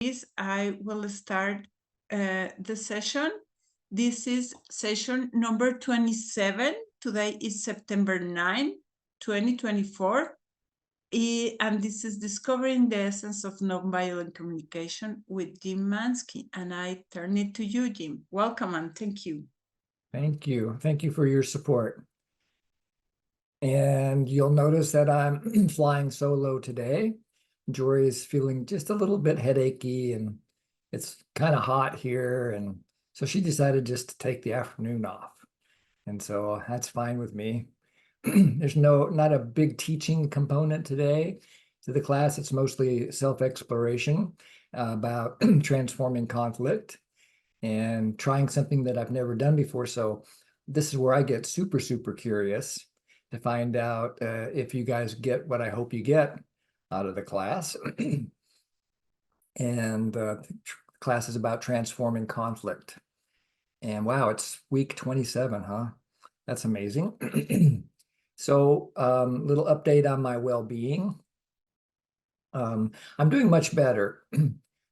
I will start the session. This is session number 27. Today is September 9, 2024. And this is Discovering the Essence of Nonviolent Communication with Jim Manske. And I turn it to you, Jim. Welcome and thank you. Thank you. Thank you for your support. And you'll notice that I'm flying solo today. Jori is feeling just a little bit headachy and it's kind of hot here. And so she decided just to take the afternoon off. And so that's fine with me. There's not a big teaching component today to the class. It's mostly self-exploration about transforming conflict and trying something that I've never done before. So this is where I get super, super curious to find out if you guys get what I hope you get out of the class. And the class is about transforming conflict. And wow, it's week 27, huh? That's amazing. So little update on my well-being. I'm doing much better.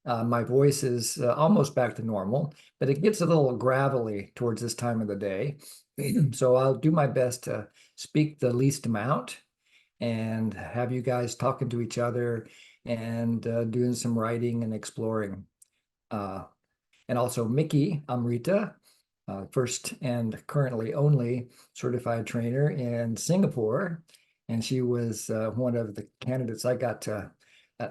My voice is almost back to normal, but it gets a little gravelly towards this time of the day. So I'll do my best to speak the least amount and have you guys talking to each other and doing some writing and exploring. And also Mickey Amrita, first and currently only certified trainer in Singapore. And she was one of the candidates I got to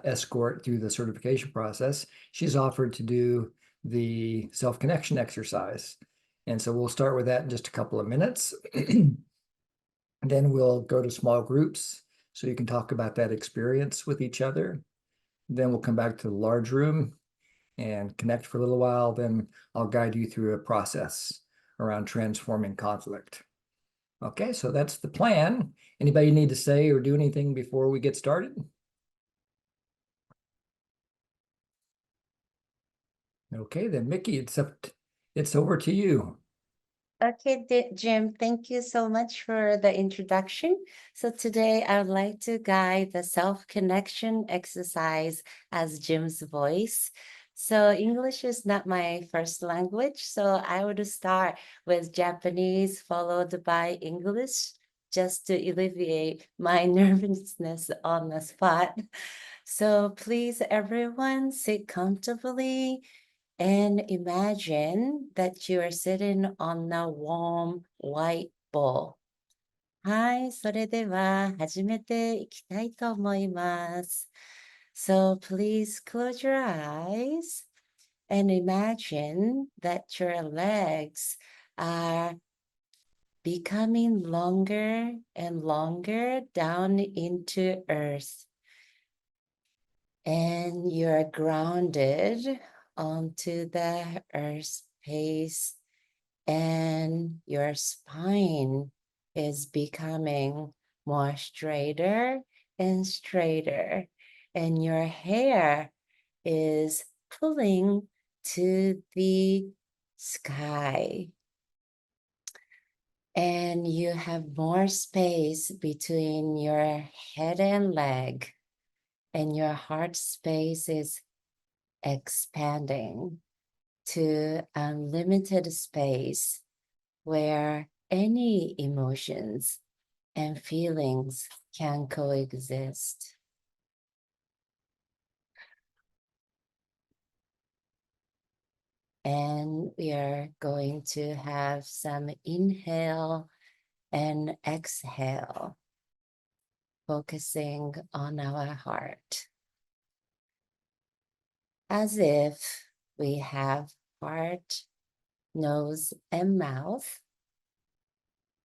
escort through the certification process. She's offered to do the self-connection exercise. And so we'll start with that in just a couple of minutes. Then we'll go to small groups so you can talk about that experience with each other. Then we'll come back to the large room and connect for a little while. Then I'll guide you through a process around transforming conflict. Okay, so that's the plan. Anybody need to say or do anything before we get started? Okay, then Mickey, it's over to you. Okay, Jim, thank you so much for the introduction. So today I would like to guide the self-connection exercise as Jim's voice. So English is not my first language, so I would start with Japanese followed by English just to alleviate my nervousness on the spot. So please, everyone, sit comfortably and imagine that you are sitting on a warm white ball. はい、それでは始めていきたいと思います。So please close your eyes and imagine that your legs are becoming longer and longer down into earth. And you're grounded onto the earth space, and your spine is becoming more straighter and straighter, and your hair is pulling to the sky. And you have more space between your head and leg, and your heart space is expanding to unlimited space where any emotions and feelings can coexist. And we are going to have some inhale and exhale, focusing on our heart. As if we have heart, nose, and mouth.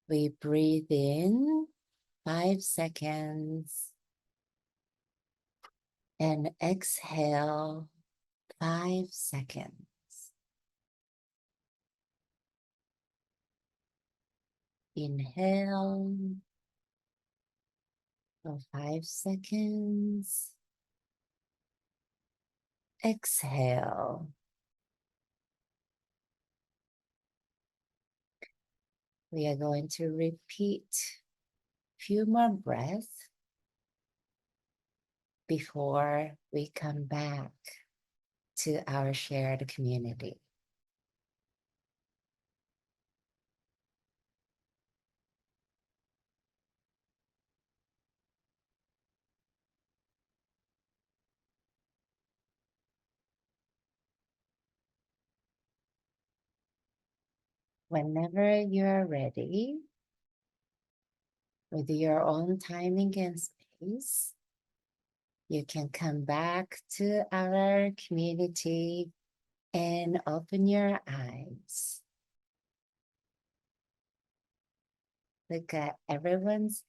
We breathe in 5 seconds and exhale 5 seconds. Inhale for 5 seconds. Exhale. We are going to repeat a few more breaths before we come back to our shared community. Whenever you are ready, with your own timing and space, you can come back to our community and open your eyes. Look at everyone's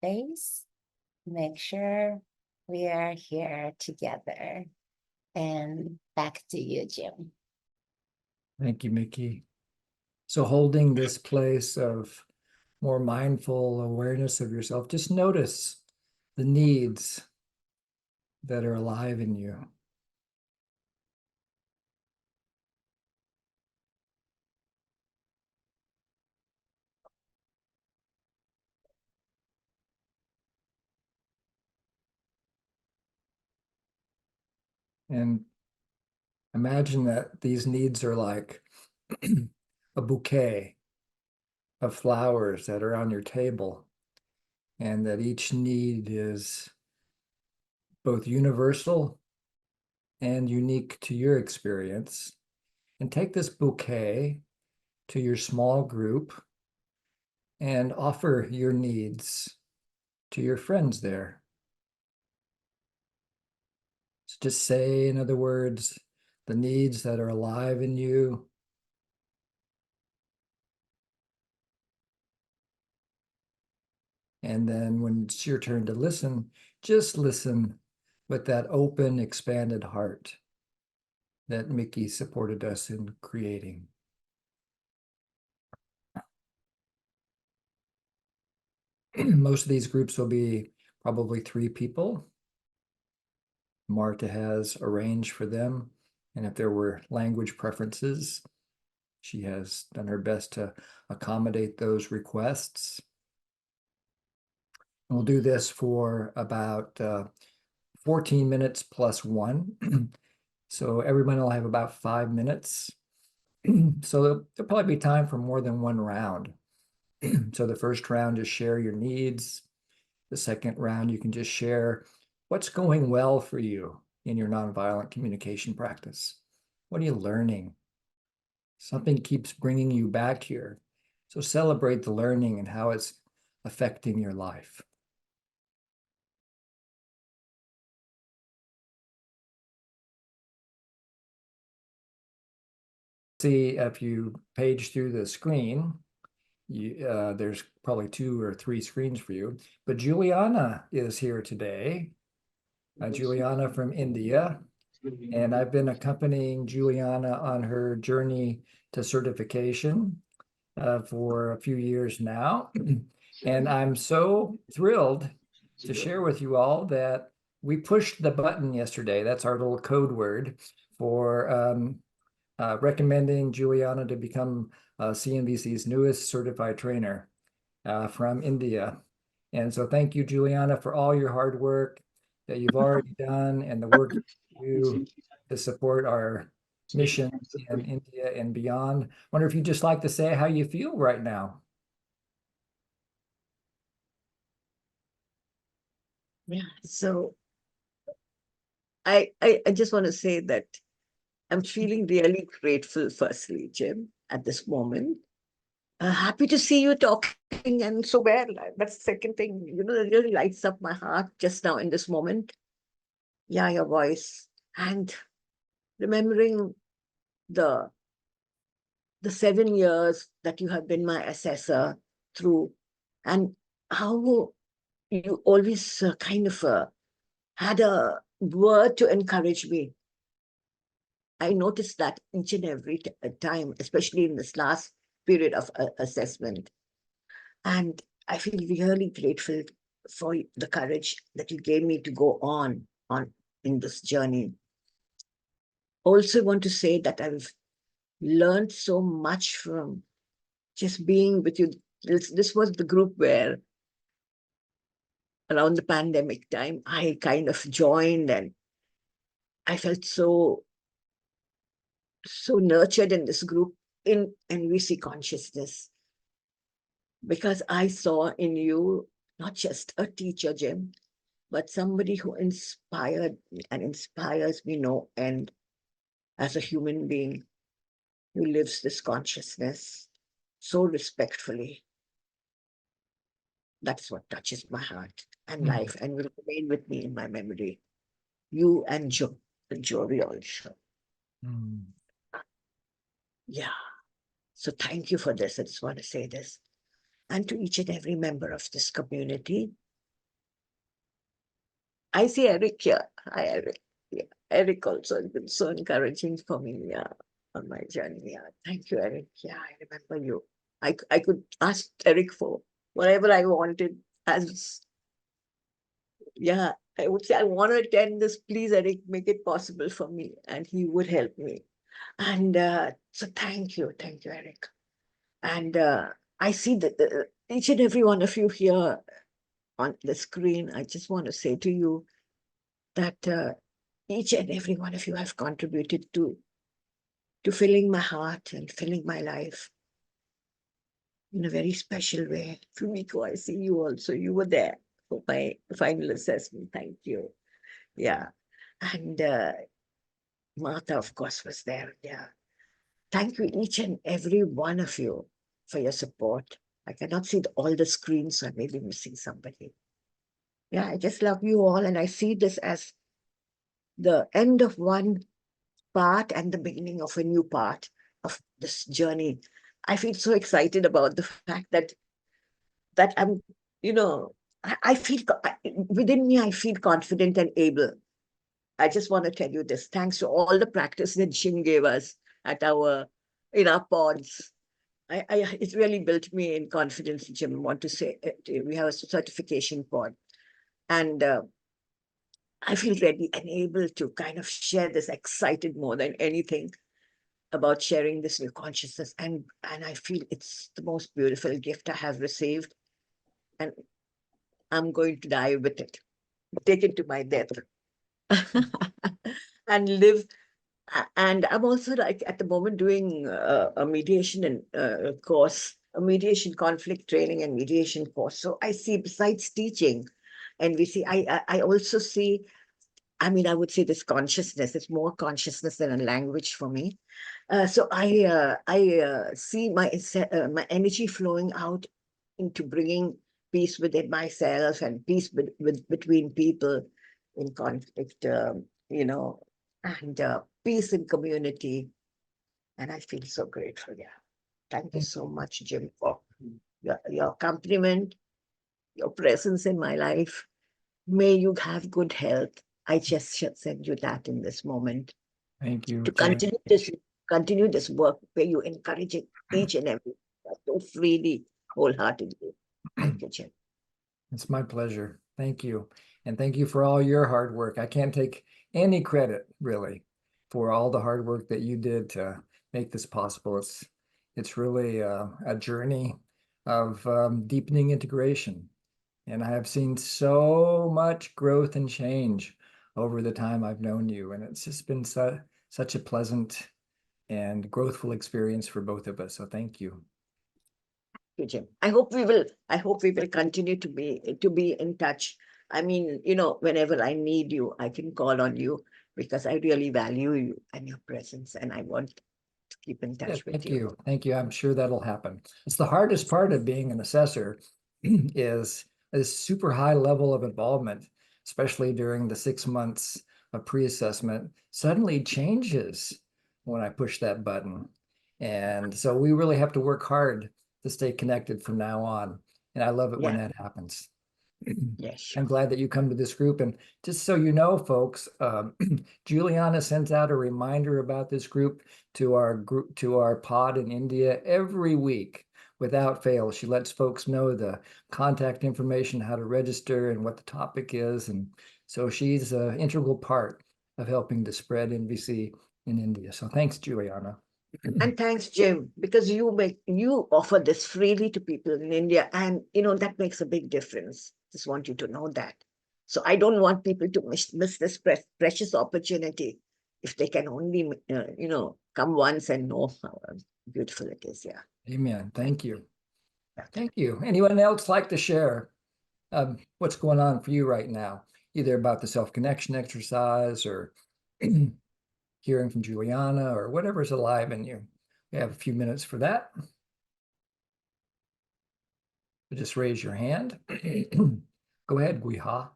face. Make sure we are here together. And back to you, Jim. Thank you, Mickey. So holding this place of more mindful awareness of yourself, just notice the needs that are alive in you. And imagine that these needs are like a bouquet of flowers that are on your table, and that each need is both universal and unique to your experience. And take this bouquet to your small group and offer your needs to your friends there. So just say, in other words, the needs that are alive in you. And then when it's your turn to listen, just listen with that open, expanded heart that Mickey supported us in creating. Most of these groups will be probably 3 people. Marta has arranged for them. And if there were language preferences, she has done her best to accommodate those requests. And we'll do this for about 14 minutes plus 1. So everyone will have about 5 minutes. So there'll probably be time for more than 1 round. So the first round, just share your needs. The second round, you can just share what's going well for you in your nonviolent communication practice. What are you learning? Something keeps bringing you back here. So celebrate the learning and how it's affecting your life. See, if you page through the screen, there's probably 2 or 3 screens for you, but Juliana is here today. Juliana from India, and I've been accompanying Juliana on her journey to certification for a few years now. And I'm so thrilled to share with you all that we pushed the button yesterday. That's our little code word for recommending Juliana to become CNVC's newest certified trainer from India. And so thank you, Juliana, for all your hard work that you've already done and the work you do to support our mission in India and beyond. Wonder if you'd just like to say how you feel right now. Yeah, so I just want to say that I'm feeling really grateful, firstly, Jim, at this moment. Happy to see you talking and so well. That's the second thing, that really lights up my heart just now in this moment. Yeah, your voice. And remembering the 7 years that you have been my assessor through, and how you always kind of had a word to encourage me. I noticed that each and every time, especially in this last period of assessment. And I feel really grateful for the courage that you gave me to go on in this journey. Also want to say that I've learned so much from just being with you. This was the group where around the pandemic time, I kind of joined, and I felt so so nurtured in this group in NVC consciousness, because I saw in you not just a teacher, Jim, but somebody who inspired me and inspires me no end as a human being who lives this consciousness so respectfully. That's what touches my heart and life and will remain with me in my memory. You and Jori also. Yeah. So thank you for this. I just want to say this. And to each and every member of this community. I see Eric here. Hi, Eric. Yeah. Eric also has been so encouraging for me, yeah, on my journey. Yeah. Thank you, Eric. Yeah, I remember you. I could ask Eric for whatever I wanted as, yeah, I would say, I want to attend this. Please, Eric, make it possible for me. And he would help me. And so thank you, Eric. And I see that each and every one of you here on the screen, I just want to say to you that each and every one of you have contributed to filling my heart and filling my life in a very special way. Fumiko, I see you also. You were there for my final assessment. Thank you. Yeah. And Martha, of course, was there. Yeah. Thank you, each and every one of you, for your support. I cannot see all the screens, so I may be missing somebody. Yeah, I just love you all, and I see this as the end of one part and the beginning of a new part of this journey. I feel so excited about the fact that I'm, I feel within me, I feel confident and able. I just want to tell you this. Thanks to all the practice that Jim gave us in our pods. It really built me in confidence, Jim. I want to say we have a certification pod. And I feel ready and able to kind of share this, excited more than anything about sharing this new consciousness. And I feel it's the most beautiful gift I have received. And I'm going to die with it, take it to my death and live. And I'm also like at the moment doing a mediation and course, a mediation conflict training and mediation course. So I see, besides teaching NVC, I also see, I mean, I would say this consciousness, it's more consciousness than a language for me. So I see my energy flowing out into bringing peace within myself and peace between people in conflict, and peace in community. And I feel so grateful. Yeah. Thank you so much, Jim, for your accompaniment, your presence in my life. May you have good health. I just should send you that in this moment. Thank you. To continue this work where you encouraging each and every so freely, wholeheartedly. Thank you, Jim. It's my pleasure. Thank you. And thank you for all your hard work. I can't take any credit, really, for all the hard work that you did to make this possible. It's really a journey of deepening integration. And I have seen so much growth and change over the time I've known you. And it's just been such a pleasant and growthful experience for both of us. So thank you. Thank you, Jim. I hope we will continue to be in touch. I mean, whenever I need you, I can call on you because I really value you and your presence, and I want to keep in touch with you. Thank you. I'm sure that'll happen. It's the hardest part of being an assessor is a super high level of involvement, especially during the 6 months of pre-assessment, suddenly changes when I push that button. And so we really have to work hard to stay connected from now on. And I love it when that happens. Yes, sure. I'm glad that you come to this group. And just so you know, folks, Juliana sends out a reminder about this group to our pod in India every week without fail. She lets folks know the contact information, how to register, and what the topic is. And so she's an integral part of helping to spread NVC in India. So thanks, Juliana. And thanks, Jim, because you offer this freely to people in India, and that makes a big difference. Just want you to know that. So I don't want people to miss this precious opportunity if they can only, you know, come once and know how beautiful it is. Yeah. Amen. Thank you. Thank you. Anyone else like to share what's going on for you right now, either about the self-connection exercise or hearing from Juliana or whatever's alive in you? We have a few minutes for that. So just raise your hand. Go ahead, Guiha.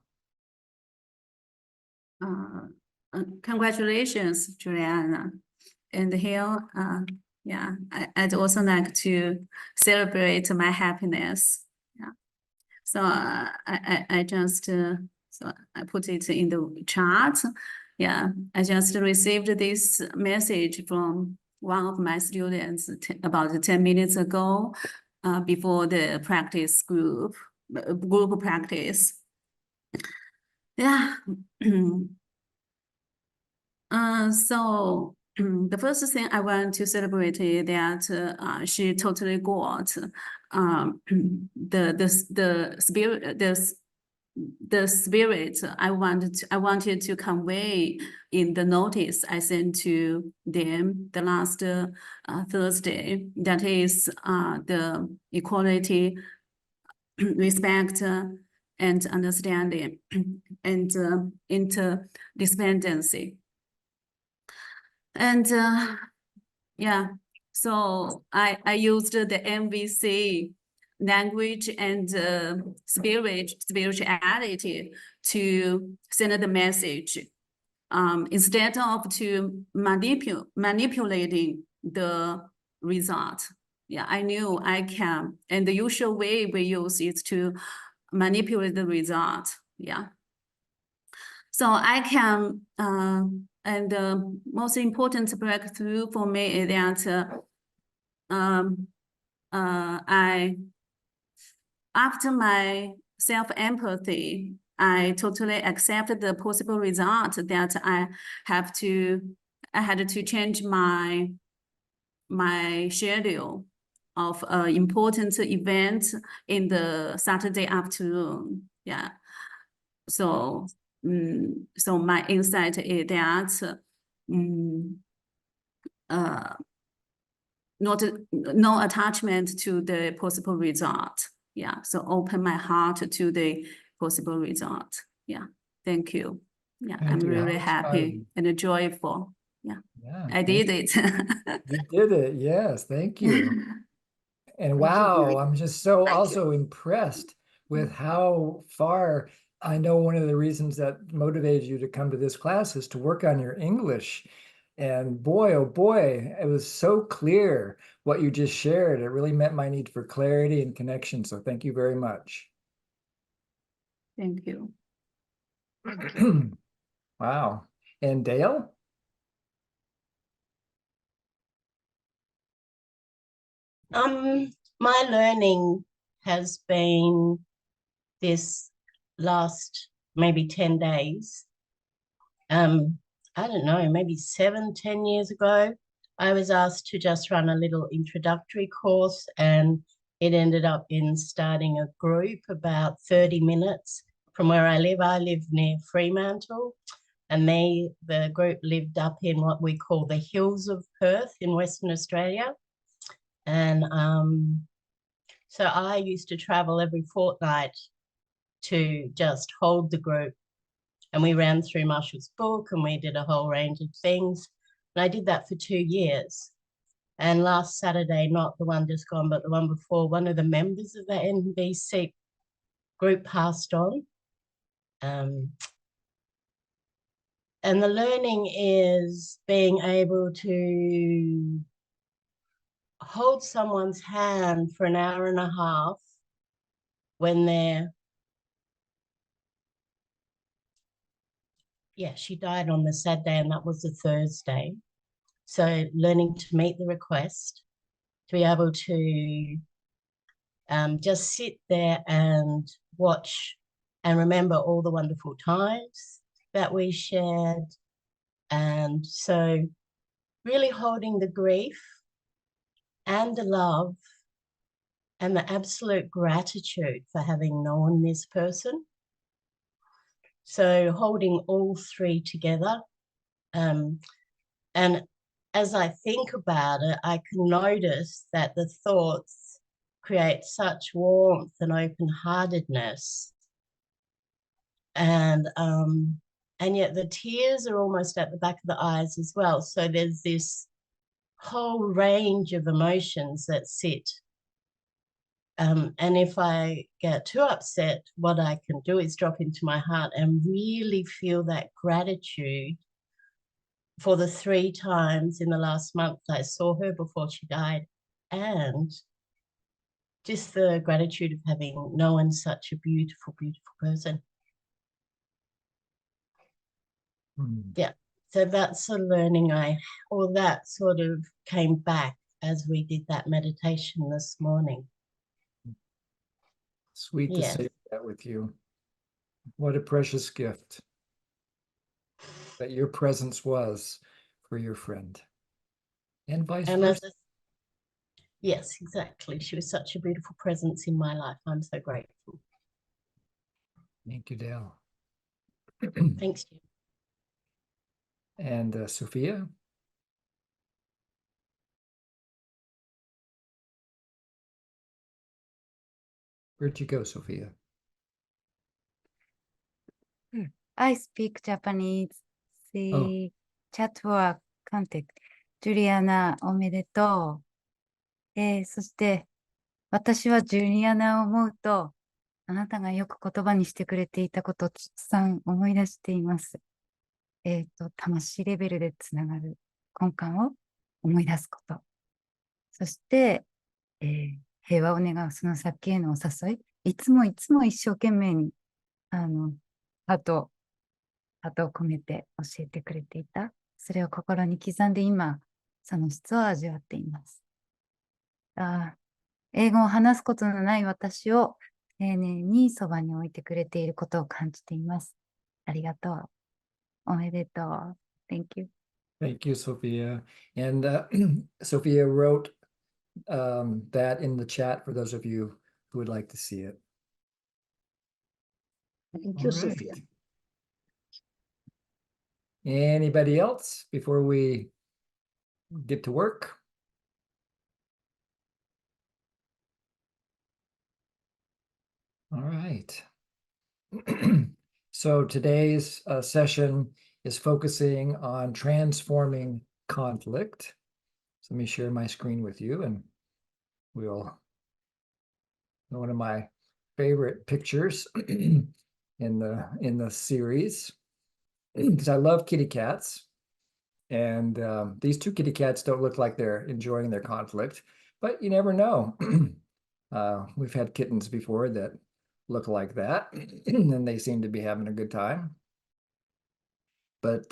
Congratulations, Juliana. And here, yeah, I'd also like to celebrate my happiness. Yeah. So I just, so I put it in the chat. Yeah, I just received this message from one of my students about 10 minutes ago, before the practice group practice. Yeah. So the first thing I want to celebrate is that she totally got the spirit I wanted to convey in the notice I sent to them the last Thursday. That is the equality, respect, and understanding, and interdependency. And yeah, so I used the NVC language and spirituality to send the message, instead of to manipulating the result. Yeah, I knew I can, and the usual way we use is to manipulate the result. Yeah. So I can, and the most important breakthrough for me is that after my self-empathy, I totally accept the possible result that I had to change my schedule of important event in the Saturday afternoon. Yeah. So, so my insight is that no attachment to the possible result. Yeah. So open my heart to the possible result. Yeah. Thank you. Yeah. I'm really happy and joyful. Yeah. Yeah. I did it. You did it. Yes. Thank you. And wow, I'm just so also impressed with how far. I know one of the reasons that motivated you to come to this class is to work on your English. And boy, oh boy, it was so clear what you just shared. It really met my need for clarity and connection. So thank you very much. Thank you. Wow. And Dale? My learning has been this last maybe 10 days. I don't know, maybe 7-10 years ago, I was asked to just run a little introductory course, and it ended up in starting a group about 30 minutes from where I live. I live near Fremantle, and the group lived up in what we call the hills of Perth in Western Australia. And so I used to travel every fortnight to just hold the group. And we ran through Marshall's book and we did a whole range of things. And I did that for 2 years. And last Saturday, not the one just gone, but the one before, one of the members of the NVC group passed on. And the learning is being able to hold someone's hand for an hour and a half when she died on the Saturday and that was the Thursday. So learning to meet the request, to be able to just sit there and watch and remember all the wonderful times that we shared. And so really holding the grief and the love and the absolute gratitude for having known this person. So holding all three together And as I think about it, I can notice that the thoughts create such warmth and open-heartedness. And yet the tears are almost at the back of the eyes as well. So there's this whole range of emotions that sit. And if I get too upset, what I can do is drop into my heart and really feel that gratitude for the 3 times in the last month I saw her before she died, and just the gratitude of having known such a beautiful, beautiful person. Yeah, so that's a learning that sort of came back as we did that meditation this morning. Sweet to say that with you. What a precious gift that your presence was for your friend, and vice versa. Yes, exactly. She was such a beautiful presence in my life. I'm so grateful. Thank you, Dale. Thanks, Jim. And Sophia? Where'd you go, Sophia? I speak Japanese. See, chat for contact. ジュリアナ、おめでとう。そして、私はジュリアナを思うと、あなたがよく言葉にしてくれていたことをたくさん思い出しています。魂レベルでつながる根幹を思い出すこと。そして、平和を願うその先へのお誘い。いつも一生懸命に、ハートを込めて教えてくれていた。それを心に刻んで今、その質を味わっています。英語を話すことのない私を丁寧にそばに置いてくれていることを感じています。ありがとう。おめでとう。Thank you. Thank you, Sophia. And Sophia wrote that in the chat for those of you who would like to see it. Thank you, Sophia. Anybody else before we get to work? All right. So today's session is focusing on transforming conflict. So let me share my screen with you, and we'll one of my favorite pictures in the series, because I love kitty cats, and these 2 kitty cats don't look like they're enjoying their conflict, but you never know. We've had kittens before that look like that, and they seem to be having a good time. But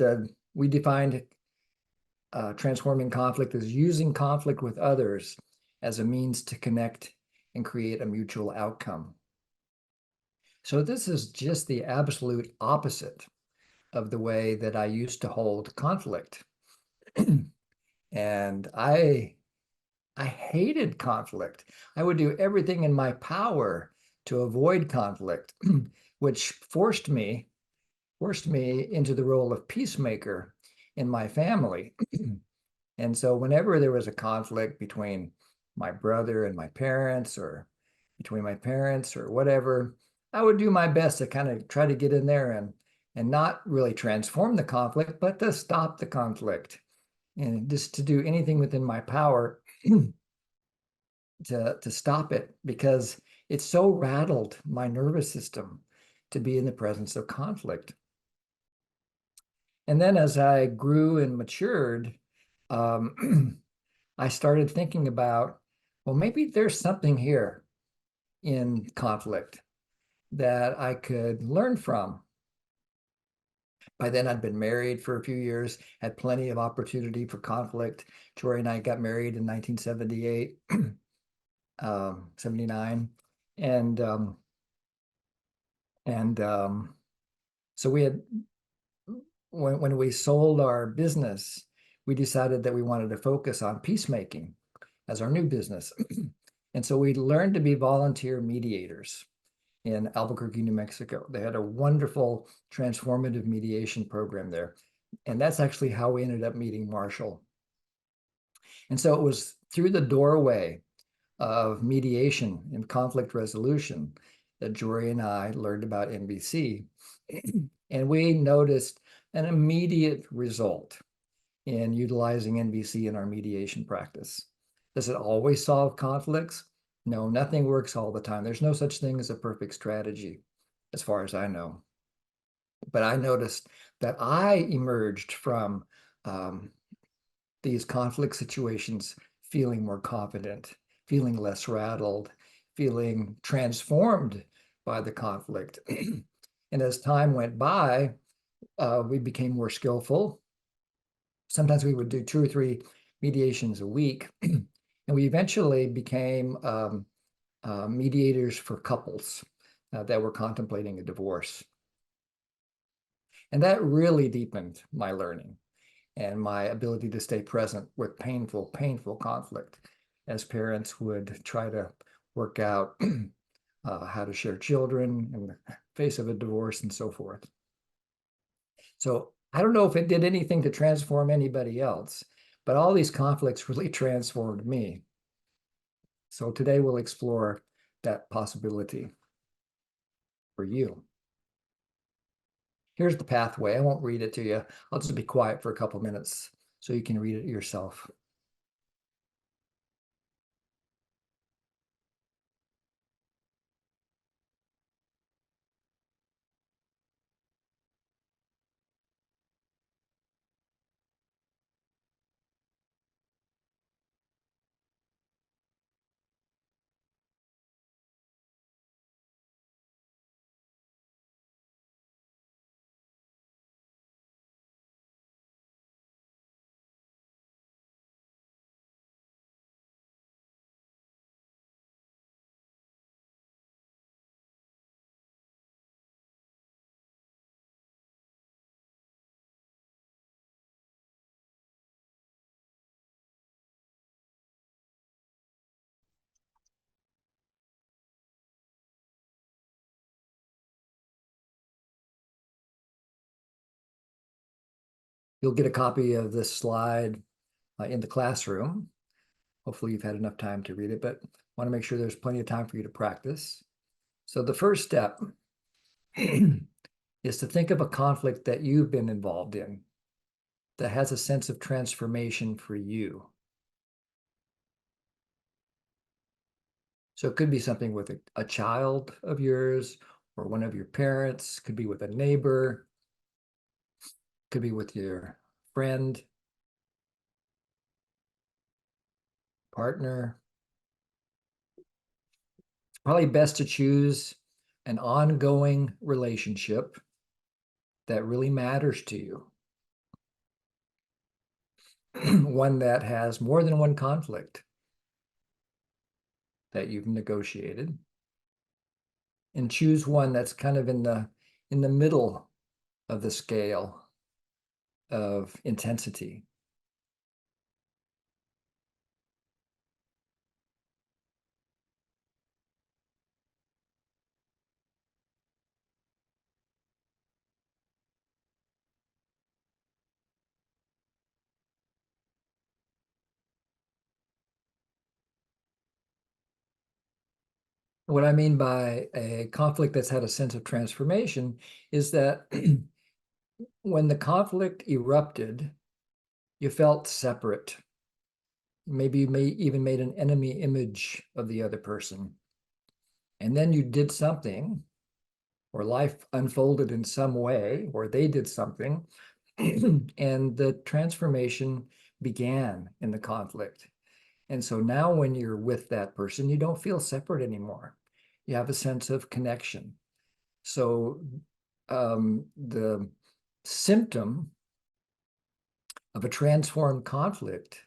we defined transforming conflict as using conflict with others as a means to connect and create a mutual outcome. So this is just the absolute opposite of the way that I used to hold conflict. And I hated conflict. I would do everything in my power to avoid conflict, which forced me into the role of peacemaker in my family. And so whenever there was a conflict between my brother and my parents, or between my parents or whatever, I would do my best to kind of try to get in there and not really transform the conflict, but to stop the conflict, and just to do anything within my power to stop it, because it so rattled my nervous system to be in the presence of conflict. And then as I grew and matured, I started thinking about, well, maybe there's something here in conflict that I could learn from. By then I'd been married for a few years, had plenty of opportunity for conflict. Jori and I got married in 1978, 79. So we had, when we sold our business, we decided that we wanted to focus on peacemaking as our new business. And so we learned to be volunteer mediators in Albuquerque, New Mexico. They had a wonderful transformative mediation program there. And that's actually how we ended up meeting Marshall. And so it was through the doorway of mediation and conflict resolution that Jori and I learned about NVC. And we noticed an immediate result in utilizing NVC in our mediation practice. Does it always solve conflicts? No, nothing works all the time. There's no such thing as a perfect strategy, as far as I know. But I noticed that I emerged from these conflict situations feeling more confident, feeling less rattled, feeling transformed by the conflict. And as time went by, we became more skillful. Sometimes we would do 2 or 3 mediations a week. And we eventually became mediators for couples that were contemplating a divorce. And that really deepened my learning and my ability to stay present with painful, painful conflict as parents would try to work out how to share children in the face of a divorce and so forth. So I don't know if it did anything to transform anybody else, but all these conflicts really transformed me. So today we'll explore that possibility for you. Here's the pathway. I won't read it to you. I'll just be quiet for a couple minutes so you can read it yourself. You'll get a copy of this slide in the classroom. Hopefully you've had enough time to read it, but want to make sure there's plenty of time for you to practice. So the first step is to think of a conflict that you've been involved in that has a sense of transformation for you. So it could be something with a child of yours or one of your parents, could be with a neighbor, could be with your friend, partner. It's probably best to choose an ongoing relationship that really matters to you. One that has more than one conflict that you've negotiated. And choose one that's kind of in the middle of the scale of intensity. What I mean by a conflict that's had a sense of transformation is that when the conflict erupted, you felt separate. Maybe you even made an enemy image of the other person. And then you did something, or life unfolded in some way, or they did something, and the transformation began in the conflict. And so now when you're with that person, you don't feel separate anymore. You have a sense of connection. So the symptom of a transformed conflict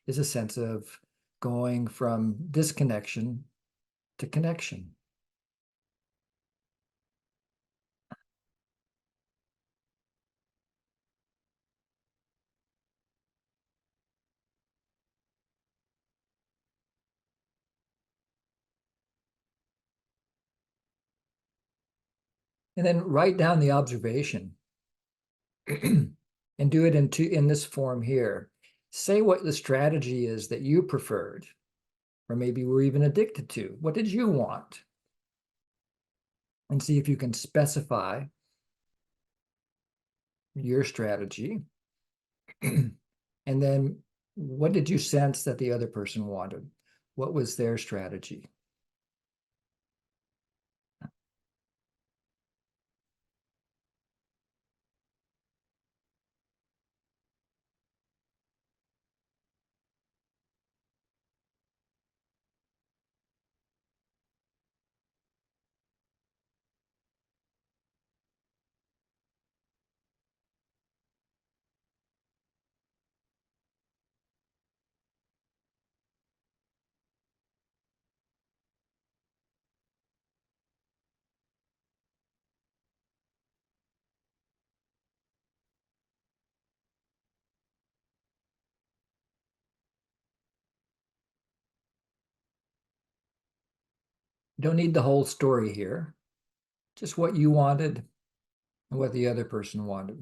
is a sense of going from disconnection to connection. And then write down the observation. and do it in this form here. Say what the strategy is that you preferred, or maybe were even addicted to. What did you want? And see if you can specify your strategy. And then what did you sense that the other person wanted? What was their strategy? You don't need the whole story here, just what you wanted and what the other person wanted.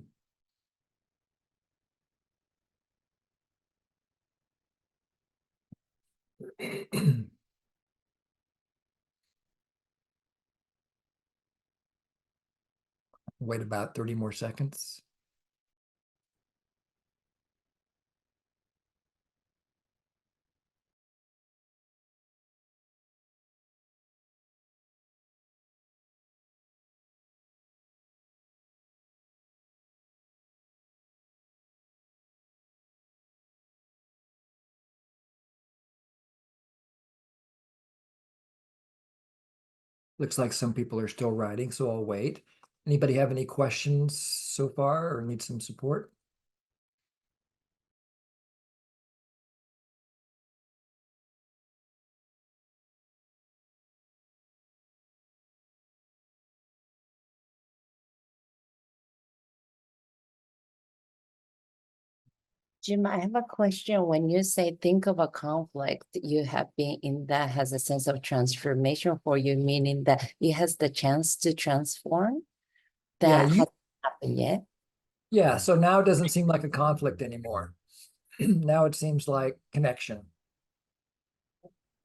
Wait about 30 more seconds. Looks like some people are still writing, so I'll wait. Anybody have any questions so far or need some support? Jim, I have a question. When you say think of a conflict you have been in that has a sense of transformation for you, meaning that it has the chance to transform, Yeah, that hasn't happened yet? Yeah, so now it doesn't seem like a conflict anymore. Now it seems like connection.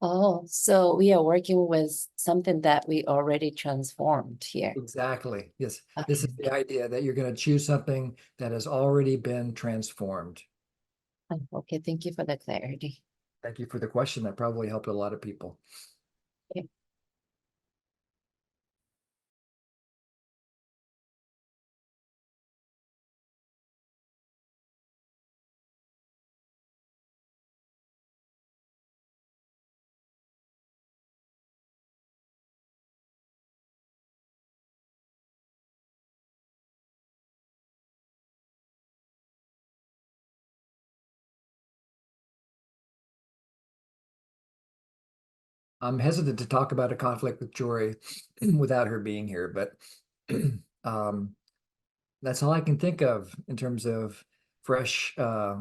Oh, so we are working with something that we already transformed here. Exactly. Yes. This is Okay. the idea that you're going to choose something that has already been transformed. Oh, okay, thank you for the clarity. Thank you for the question. That probably helped a lot of people. Okay. I'm hesitant to talk about a conflict with Jori without her being here, but that's all I can think of in terms of fresh.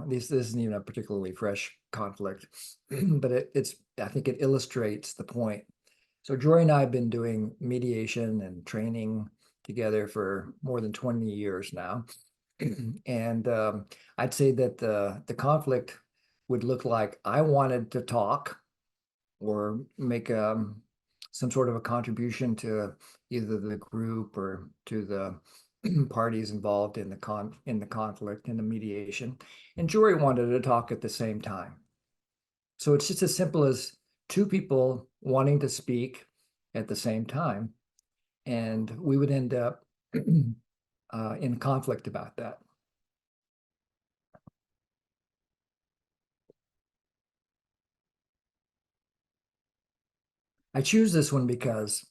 This isn't even a particularly fresh conflict, but I think it illustrates the point. So Jory and I have been doing mediation and training together for more than 20 years now. And I'd say that the conflict would look like I wanted to talk or make some sort of a contribution to either the group or to the parties involved in the conflict, in the mediation. And Jory wanted to talk at the same time. So it's just as simple as two people wanting to speak at the same time, and we would end up in conflict about that. I choose this one because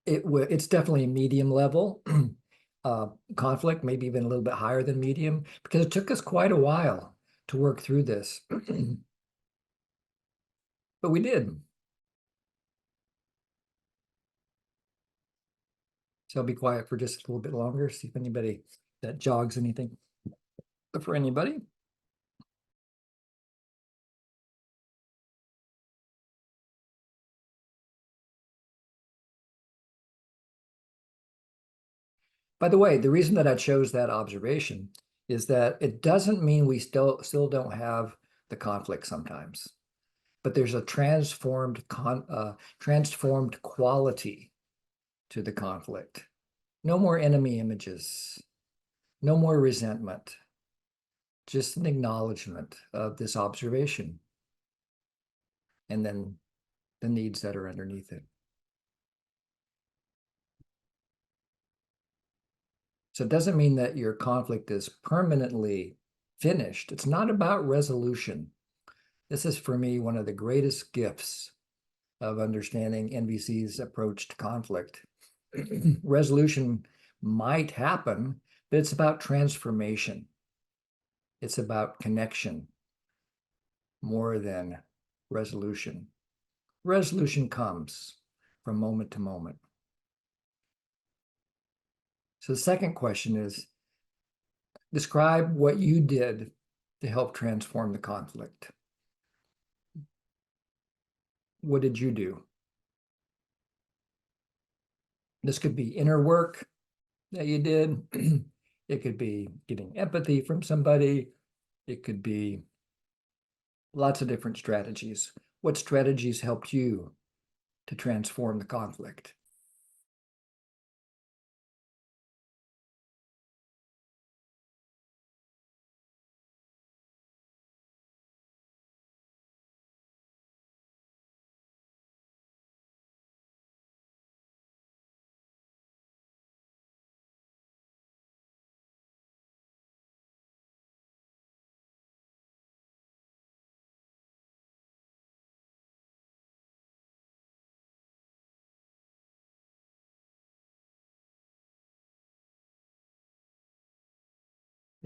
it's definitely a medium level conflict, maybe even a little bit higher than medium, because it took us quite a while to work through this. But we did. So I'll be quiet for just a little bit longer, see if anybody that jogs anything for anybody. By the way, the reason that I chose that observation is that it doesn't mean we still don't have the conflict sometimes, but there's a transformed quality to the conflict. No more enemy images, no more resentment, just an acknowledgement of this observation, and then the needs that are underneath it. So it doesn't mean that your conflict is permanently finished. It's not about resolution. This is, for me, one of the greatest gifts of understanding NVC's approach to conflict. Resolution might happen, but it's about transformation. It's about connection more than resolution. Resolution comes from moment to moment. So the second question is, describe what you did to help transform the conflict. What did you do? This could be inner work that you did. It could be getting empathy from somebody. It could be lots of different strategies. What strategies helped you to transform the conflict?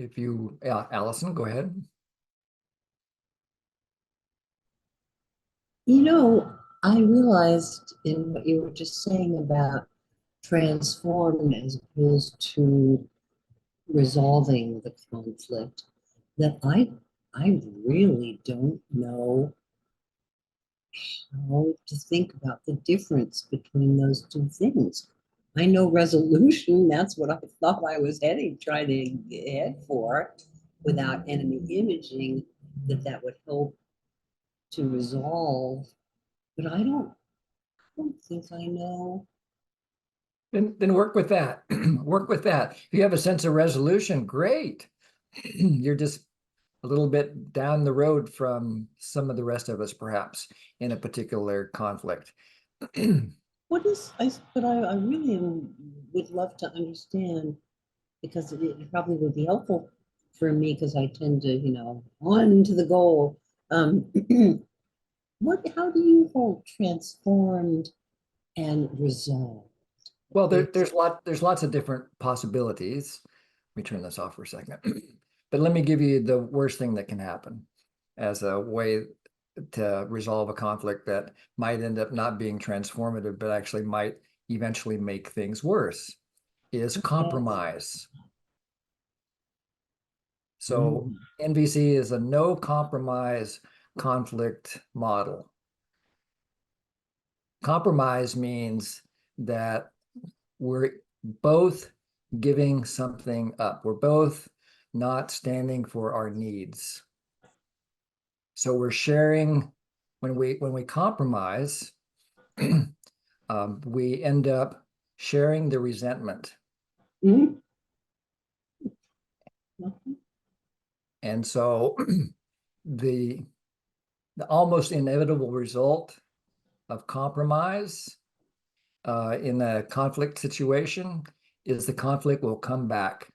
If you, Allison, go ahead. You know, I realized in what you were just saying about transform as opposed to resolving the conflict, that I really don't know how to think about the difference between those two things. I know resolution, that's what I thought I was trying to head for, without enemy imaging, that would help to resolve. But I don't think I know. Then work with that. Work with that. If you have a sense of resolution, great. You're just a little bit down the road from some of the rest of us, perhaps, in a particular conflict. What is, but I really would love to understand, because it probably would be helpful for me, because I tend to, on to the goal. How do you hold transformed and resolved? Well, there's lots of different possibilities. Let me turn this off for a second. But let me give you the worst thing that can happen as a way to resolve a conflict that might end up not being transformative, but actually might eventually make things worse, is compromise. So NVC is a no compromise conflict model. Compromise means that we're both giving something up. We're both not standing for our needs. So we're sharing, when we compromise, we end up sharing the resentment. Mm-hmm. And so the almost inevitable result of compromise in a conflict situation is the conflict will come back,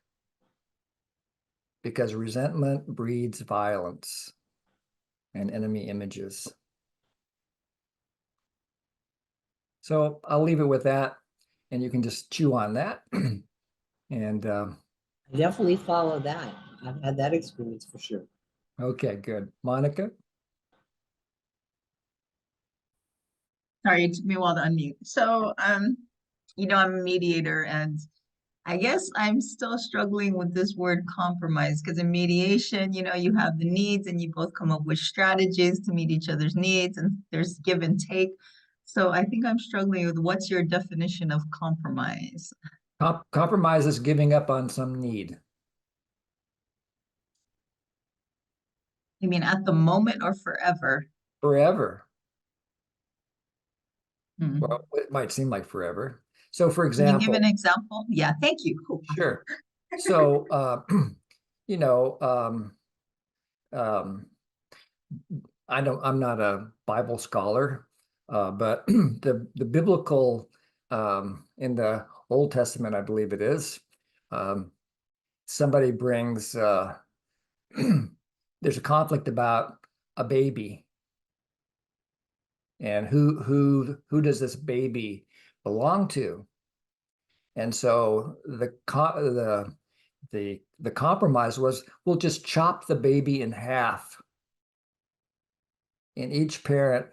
because resentment breeds violence and enemy images. So I'll leave it with that, and you can just chew on that. And I definitely follow that. I've had that experience for sure. okay, good. Monica? Sorry, it took me a while to unmute. So, I'm a mediator, and I guess I'm still struggling with this word compromise, because in mediation, you have the needs and you both come up with strategies to meet each other's needs, and there's give and take. So I think I'm struggling with, what's your definition of compromise? Compromise is giving up on some need. You mean at the moment or forever? Forever. Hmm. Well, it might seem like forever. So for Can you give example, an example? Yeah, thank you. Cool. sure. So, you know, I'm not a Bible scholar, but the biblical, in the Old Testament, I believe it is, somebody brings, there's a conflict about a baby. And who does this baby belong to? And so the compromise was, we'll just chop the baby in half, and each parent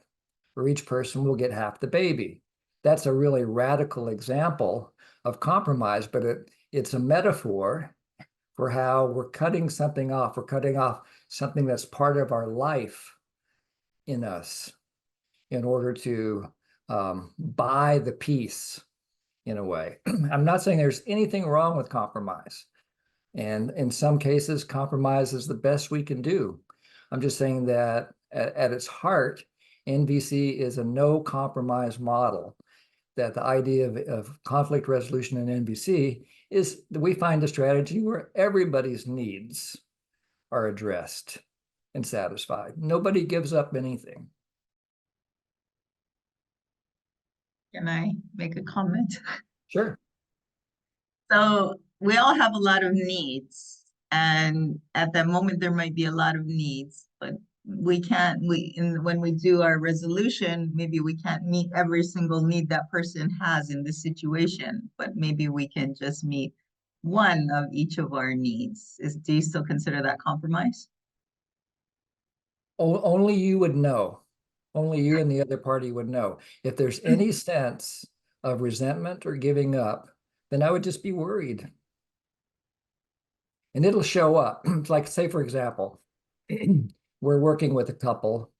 or each person will get half the baby. That's a really radical example of compromise, but it's a metaphor for how we're cutting something off. We're cutting off something that's part of our life in us in order to buy the peace in a way. I'm not saying there's anything wrong with compromise. And in some cases, compromise is the best we can do. I'm just saying that at its heart, NVC is a no compromise model. That the idea of conflict resolution in NVC is that we find a strategy where everybody's needs are addressed and satisfied. Nobody gives up anything. Can I make a comment? Sure. So we all have a lot of needs, and at that moment there might be a lot of needs, but when we do our resolution, maybe we can't meet every single need that person has in this situation, but maybe we can just meet one of each of our needs. Do you still consider that compromise? Only you would know. Only you and the other party would know. If there's any sense of resentment or giving up, then I would just be worried. And it'll show up. Like, say, for example, we're working with a couple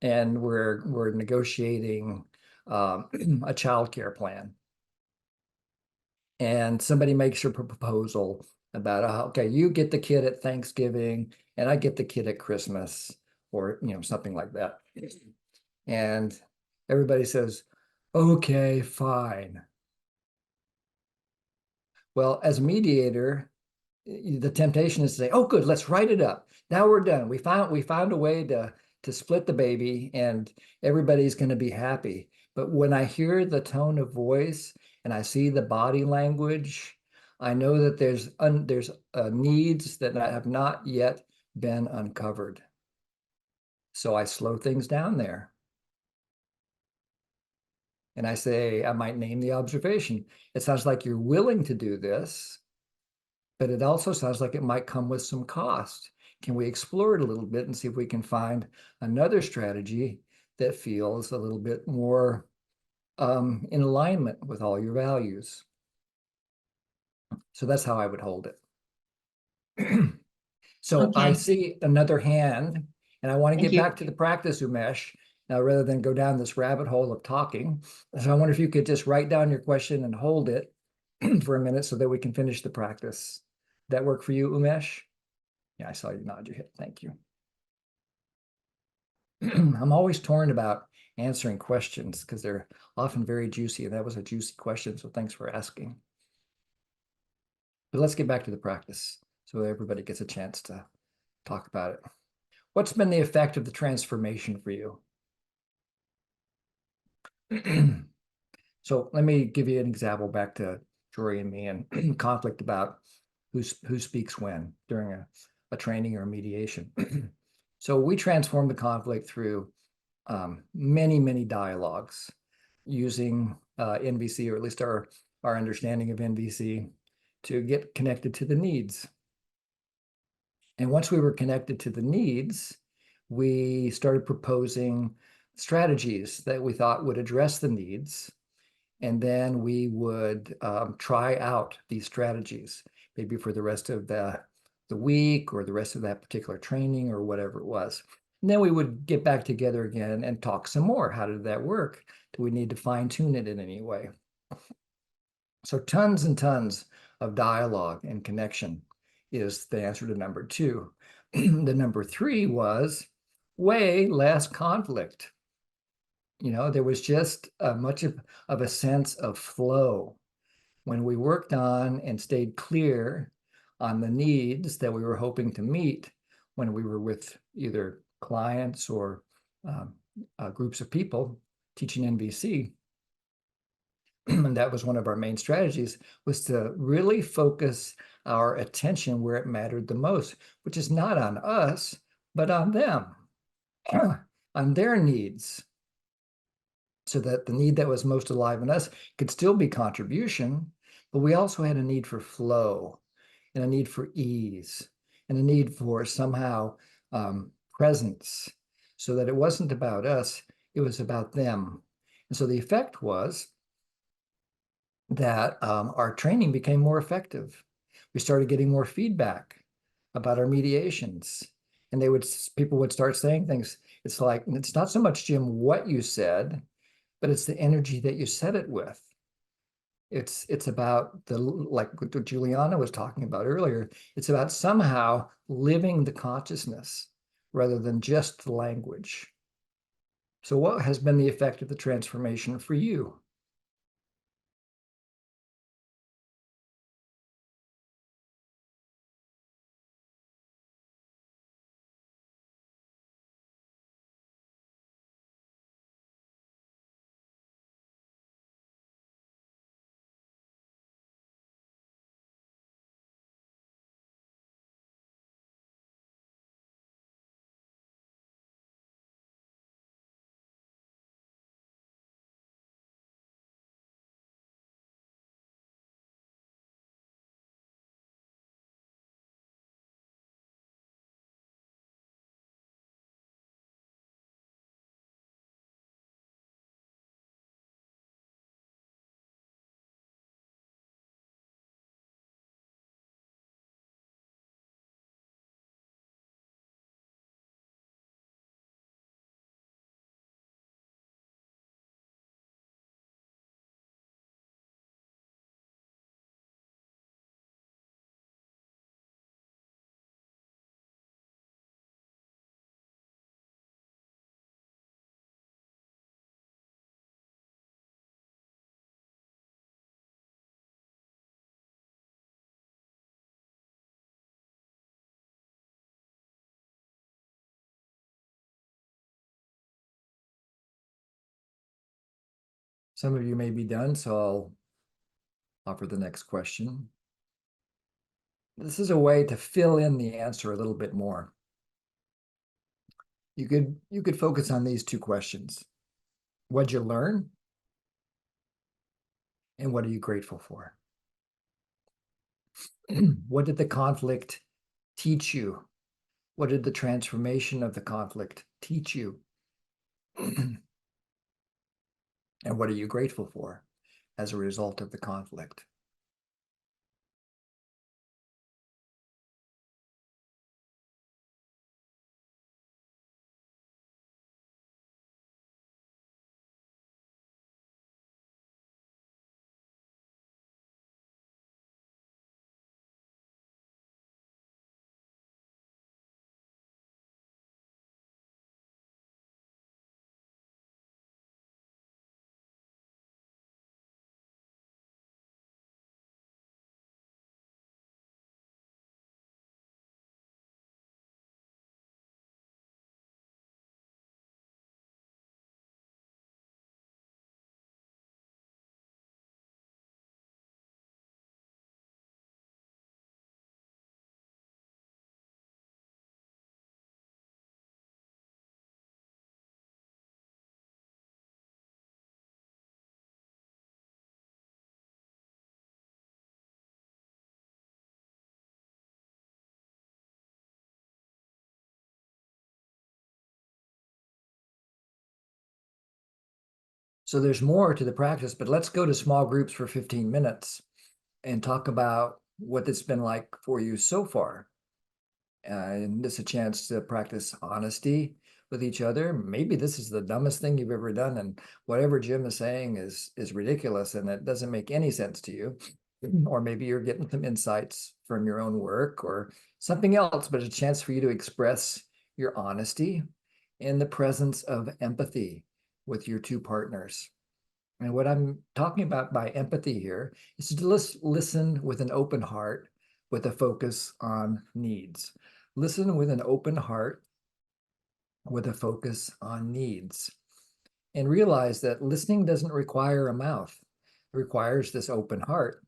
and we're negotiating a child care plan. And somebody makes a proposal about, okay, you get the kid at Thanksgiving and I get the kid at Christmas, or something like that. And everybody says, okay, fine. Well, as a mediator, the temptation is to say, oh, good, let's write it up. Now we're done. We found a way to split the baby and everybody's going to be happy. But when I hear the tone of voice and I see the body language, I know that there's needs that have not yet been uncovered. So I slow things down there. And I say, I might name the observation. It sounds like you're willing to do this, but it also sounds like it might come with some cost. Can we explore it a little bit and see if we can find another strategy that feels a little bit more in alignment with all your values? So that's how I would hold it. So I see another hand, and I want to get back to the practice, Umesh, now rather than go down this rabbit hole of talking. So I wonder if you could just write down your question and hold it for a minute so that we can finish the practice. That work for you, Umesh? Yeah, I saw you nod your head. Thank you. I'm always torn about answering questions because they're often very juicy, and that was a juicy question, so thanks for asking. But let's get back to the practice so everybody gets a chance to talk about it. What's been the effect of the transformation for you? So let me give you an example back to Jori and me and conflict about who speaks when during a training or a mediation. So we transform the conflict through many, many dialogues using NVC, or at least our understanding of NVC, to get connected to the needs. And once we were connected to the needs, we started proposing strategies that we thought would address the needs. And then we would try out these strategies, maybe for the rest of the week or the rest of that particular training or whatever it was. And then we would get back together again and talk some more. How did that work? Do we need to fine tune it in any way? So tons and tons of dialogue and connection is the answer to number 2. The number 3 was way less conflict. You know, there was just much of a sense of flow when we worked on and stayed clear on the needs that we were hoping to meet when we were with either clients or groups of people teaching NVC. And that was one of our main strategies, was to really focus our attention where it mattered the most, which is not on us, but on them, on their needs, so that the need that was most alive in us could still be contribution, but we also had a need for flow and a need for ease and a need for somehow presence, so that it wasn't about us, it was about them. And so the effect was that our training became more effective. We started getting more feedback about our mediations, and people would start saying things. It's like, it's not so much, Jim, what you said, but it's the energy that you said it with. It's about like what Juliana was talking about earlier, it's about somehow living the consciousness rather than just the language. So what has been the effect of the transformation for you? Some of you may be done, so I'll offer the next question. This is a way to fill in the answer a little bit more. You could focus on these 2 questions. What'd you learn? And what are you grateful for? What did the conflict teach you? What did the transformation of the conflict teach you? And what are you grateful for as a result of the conflict? So there's more to the practice, but let's go to small groups for 15 minutes and talk about what it's been like for you so far. And it's a chance to practice honesty with each other. Maybe this is the dumbest thing you've ever done, and whatever Jim is saying is ridiculous and it doesn't make any sense to you. Or maybe you're getting some insights from your own work or something else, but it's a chance for you to express your honesty in the presence of empathy with your two partners. And what I'm talking about by empathy here is to listen with an open heart, with a focus on needs. Listen with an open heart, with a focus on needs. And realize that listening doesn't require a mouth. It requires this open heart.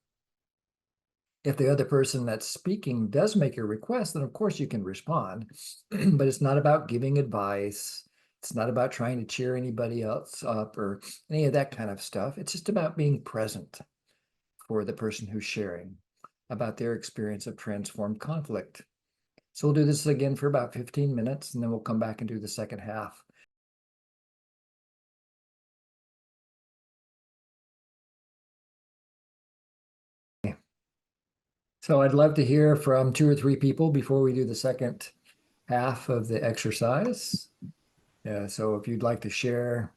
If the other person that's speaking does make a request, then of course you can respond. But it's not about giving advice. It's not about trying to cheer anybody else up or any of that kind of stuff. It's just about being present for the person who's sharing about their experience of transformed conflict. So we'll do this again for about 15 minutes, and then we'll come back and do the second half. So I'd love to hear from 2 or 3 people before we do the second half of the exercise. So if you'd like to share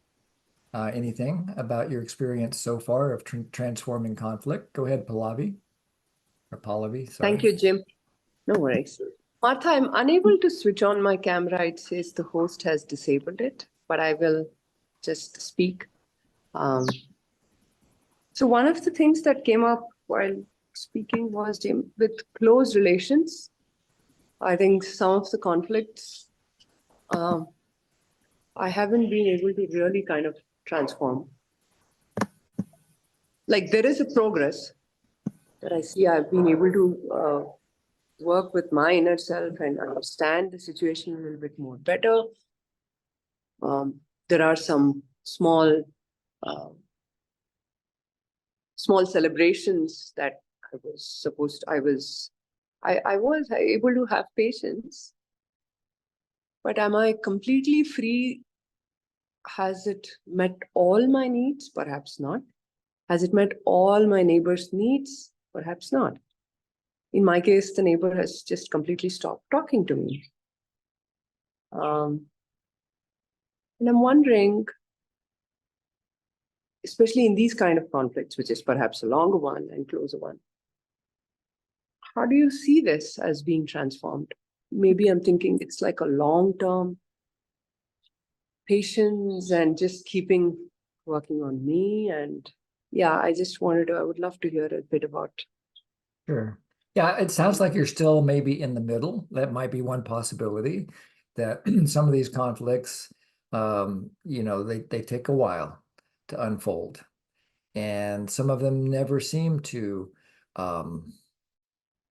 anything about your experience so far of transforming conflict, go ahead, Pallavi. Or Pallavi, sorry. Thank you, Jim. No worries. Martha, I'm unable to switch on my camera. It says the host has disabled it, but I will just speak. So one of the things that came up while speaking was, Jim, with close relations, I think some of the conflicts I haven't been able to really kind of transform. Like there is a progress that I see. I've been able to work with my inner self and understand the situation a little bit more better. There are some small celebrations that I was able to have patience. But am I completely free? Has it met all my needs? Perhaps not. Has it met all my neighbors' needs? Perhaps not. In my case, the neighbor has just completely stopped talking to me. And I'm wondering, especially in these kind of conflicts, which is perhaps a longer one and closer one, how do you see this as being transformed? Maybe I'm thinking it's like a long-term patience and just working on me. And yeah, I would love to hear a bit about. Sure. Yeah, it sounds like you're still maybe in the middle. That might be one possibility, that some of these conflicts, they take a while to unfold. And some of them never seem to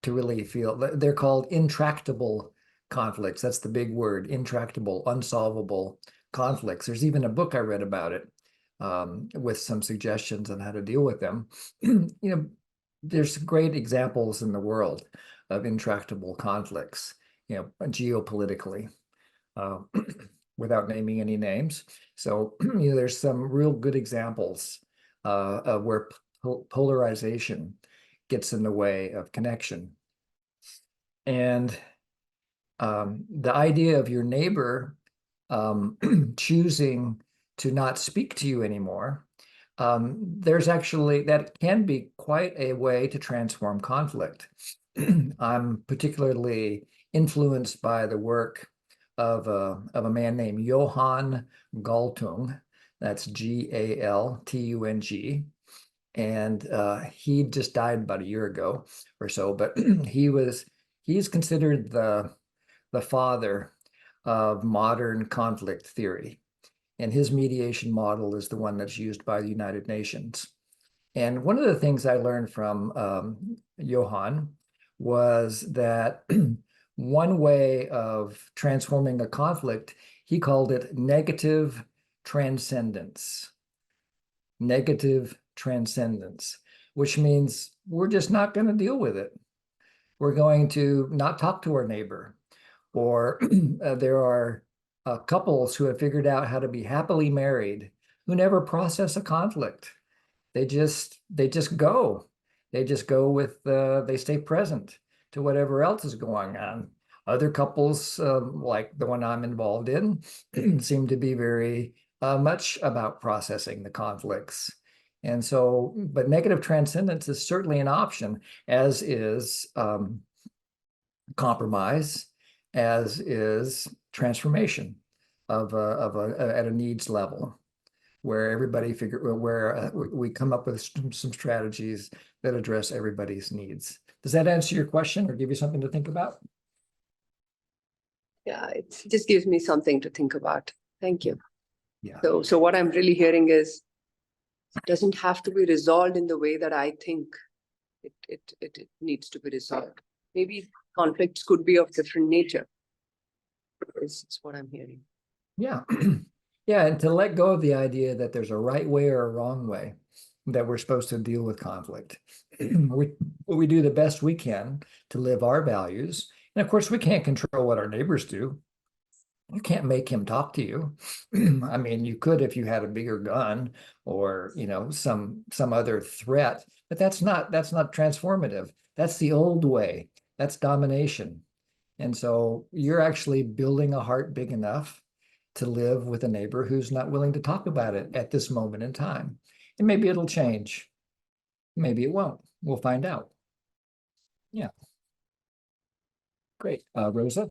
really feel, they're called intractable conflicts. That's the big word, intractable, unsolvable conflicts. There's even a book I read about it with some suggestions on how to deal with them. There's great examples in the world of intractable conflicts, geopolitically, without naming any names. So, there's some real good examples of where polarization gets in the way of connection. And the idea of your neighbor choosing to not speak to you anymore, there's actually, that can be quite a way to transform conflict. I'm particularly influenced by the work of a man named Johann Galtung. That's Galtung. And he just died about a year ago or so, but he's considered the father of modern conflict theory. And his mediation model is the one that's used by the United Nations. And one of the things I learned from Johann was that one way of transforming a conflict, he called it negative transcendence. Negative transcendence, which means we're just not going to deal with it. We're going to not talk to our neighbor. Or there are couples who have figured out how to be happily married who never process a conflict. They just go. They just go with, they stay present to whatever else is going on. Other couples, like the one I'm involved in, seem to be very much about processing the conflicts. And so, but negative transcendence is certainly an option, as is compromise, as is transformation at a needs level, where everybody we come up with some strategies that address everybody's needs. Does that answer your question or give you something to think about? Yeah, it just gives me something to think about. Thank you. Yeah. So what I'm really hearing is, it doesn't have to be resolved in the way that I think it needs to be resolved. Maybe conflicts could be of different nature. Is what I'm hearing. Yeah. Yeah, and to let go of the idea that there's a right way or a wrong way that we're supposed to deal with conflict. We do the best we can to live our values. And of course, we can't control what our neighbors do. You can't make him talk to you. I mean, you could if you had a bigger gun or, you know, some other threat, but that's not transformative. That's the old way. That's domination. And so you're actually building a heart big enough to live with a neighbor who's not willing to talk about it at this moment in time. And maybe it'll change. Maybe it won't. We'll find out. Yeah. Great. Rosa?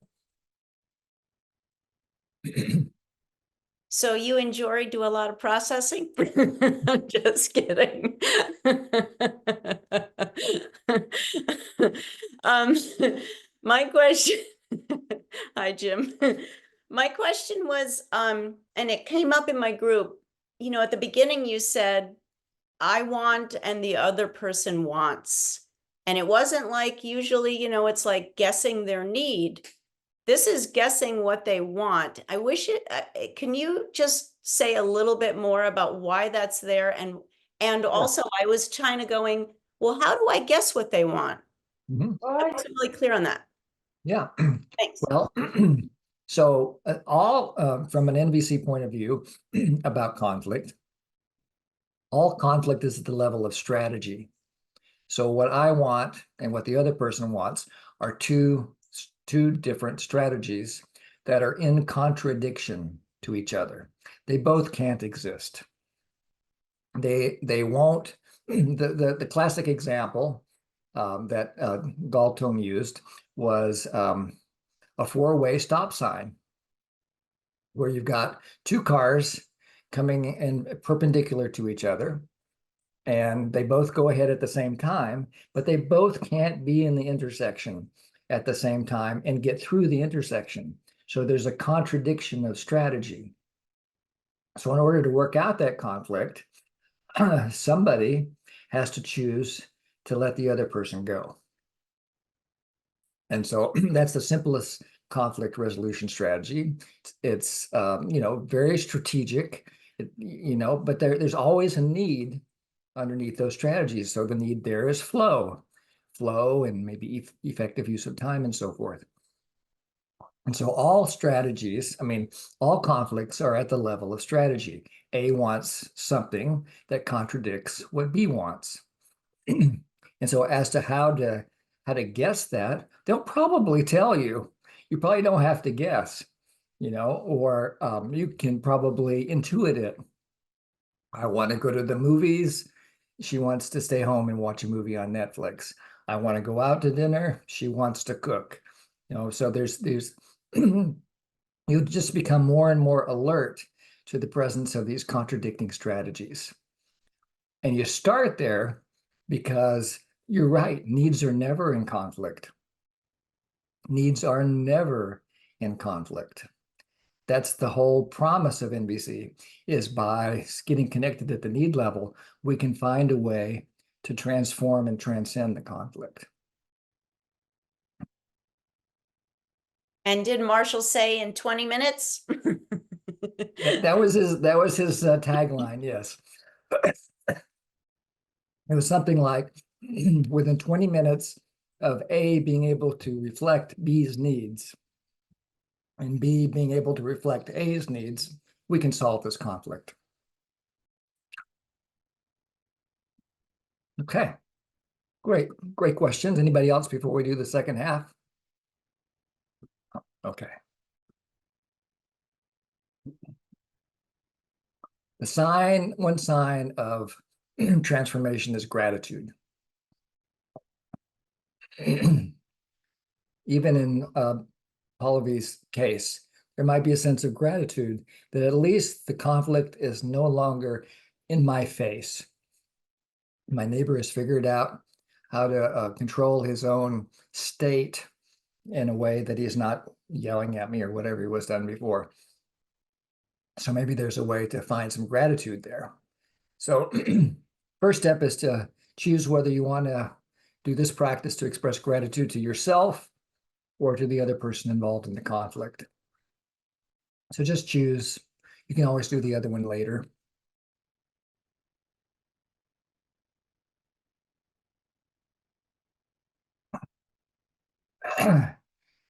So you and Jori do a lot of processing? I'm just kidding. My question, hi, Jim. My question was, and it came up in my group, you know, at the beginning you said, I want and the other person wants. And it wasn't like usually, you know, it's like guessing their need. This is guessing what they want. I wish it, can you just say a little bit more about why that's there? And also I was kind of going, well, how do I guess what they want? Mm-hmm. I wasn't really clear on that. Yeah. Thanks. Well, so all from an NVC point of view about conflict, all conflict is at the level of strategy. So what I want and what the other person wants are two different strategies that are in contradiction to each other. They both can't exist. They won't. The classic example that Galtung used was a four-way stop sign, where you've got two cars coming in perpendicular to each other, and they both go ahead at the same time, but they both can't be in the intersection at the same time and get through the intersection. So there's a contradiction of strategy. So in order to work out that conflict, somebody has to choose to let the other person go. And so that's the simplest conflict resolution strategy. It's you know, very strategic, you know, but there's always a need underneath those strategies. So the need there is flow and maybe effective use of time and so forth. And so all strategies, I mean, all conflicts are at the level of strategy. A wants something that contradicts what B wants. And so as to how to guess that, they'll probably tell you. You probably don't have to guess, you know, or you can probably intuit it. I want to go to the movies. She wants to stay home and watch a movie on Netflix. I want to go out to dinner. She wants to cook. You know, so there's you just become more and more alert to the presence of these contradicting strategies. And you start there because you're right, needs are never in conflict. Needs are never in conflict. That's the whole promise of NVC, is by getting connected at the need level, we can find a way to transform and transcend the conflict. And did Marshall say in 20 minutes? That was his tagline, yes. It was something like, within 20 minutes of A being able to reflect B's needs and B being able to reflect A's needs, we can solve this conflict. Okay, great questions. Anybody else before we do the second half? Okay. One sign of transformation is gratitude. Even in Pallavi's case, there might be a sense of gratitude that at least the conflict is no longer in my face. My neighbor has figured out how to control his own state in a way that he's not yelling at me or whatever he was done before. So maybe there's a way to find some gratitude there. So first step is to choose whether you want to do this practice to express gratitude to yourself or to the other person involved in the conflict. So just choose. You can always do the other one later.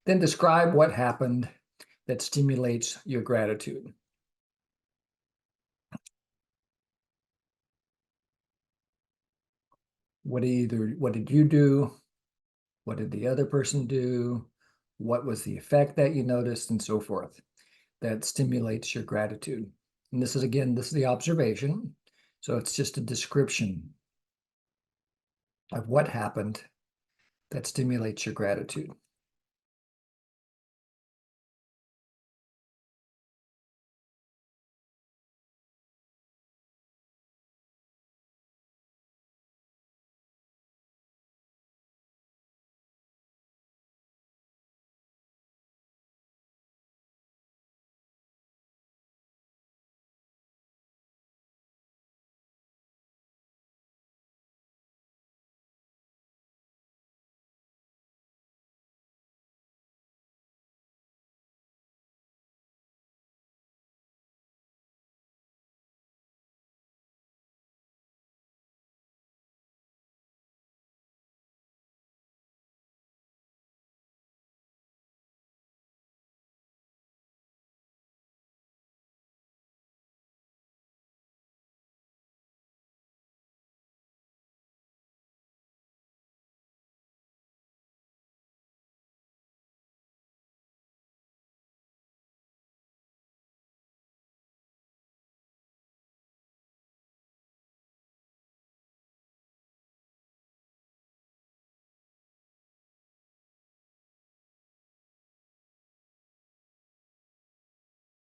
Then describe what happened that stimulates your gratitude. What did you do? What did the other person do? What was the effect that you noticed, and so forth, that stimulates your gratitude? And this is the observation. So it's just a description of what happened that stimulates your gratitude.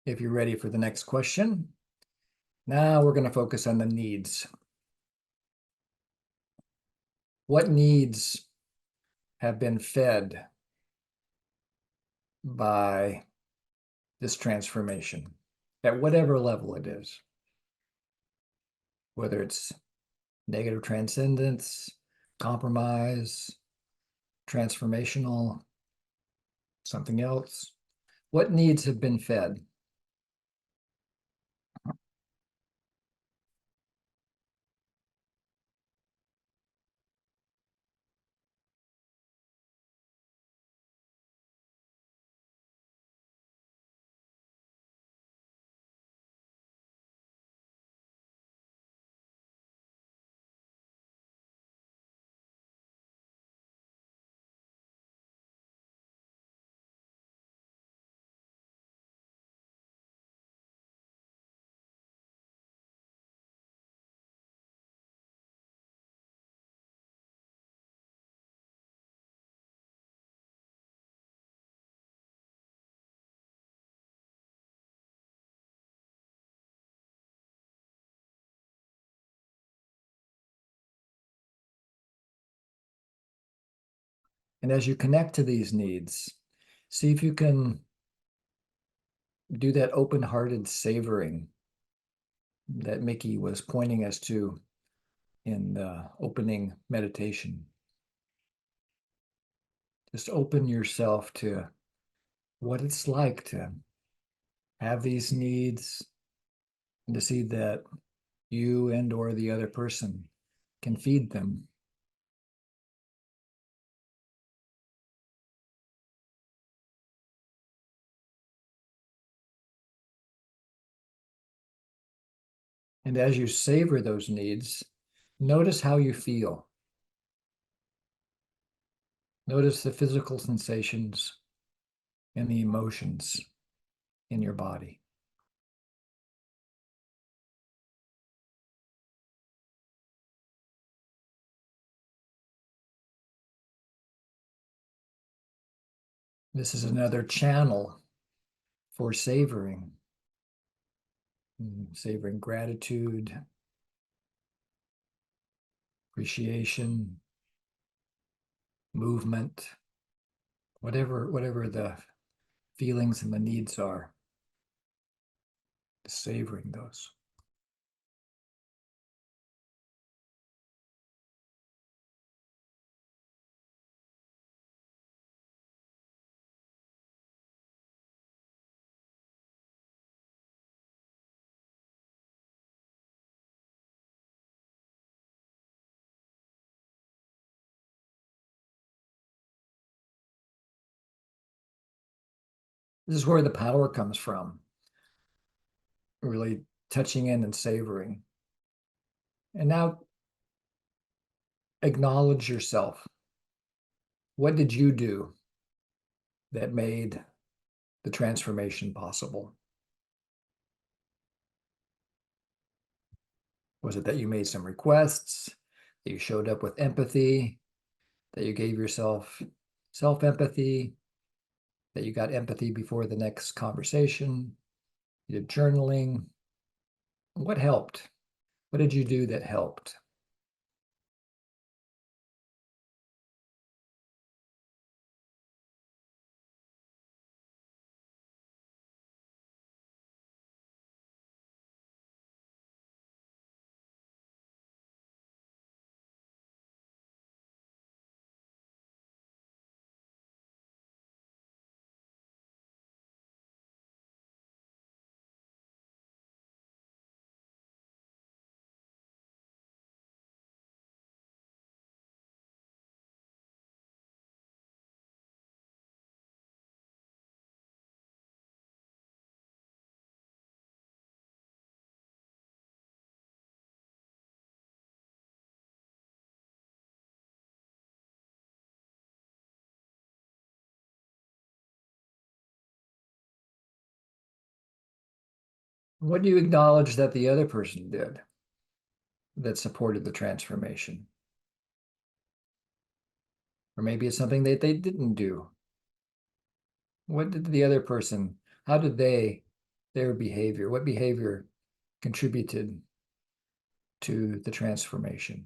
If you're ready for the next question, now we're going to focus on the needs. What needs have been fed by this transformation at whatever level it is? Whether it's negative transcendence, compromise, transformational, something else. What needs have been fed? And as you connect to these needs, see if you can do that open-hearted savoring that Mickey was pointing us to in the opening meditation. Just open yourself to what it's like to have these needs and to see that you and or the other person can feed them. And as you savor those needs, notice how you feel. Notice the physical sensations. and the emotions in your body. This is another channel for savoring. Savoring gratitude, appreciation, movement, whatever the feelings and the needs are. Savoring those. This is where the power comes from. Really touching in and savoring. And now acknowledge yourself. What did you do that made the transformation possible? Was it that you made some requests, that you showed up with empathy, that you gave yourself self-empathy, that you got empathy before the next conversation, you did journaling? What helped? What did you do that helped? What do you acknowledge that the other person did that supported the transformation? Or maybe it's something that they didn't do. What did the other person, how did their behavior, what behavior contributed to the transformation?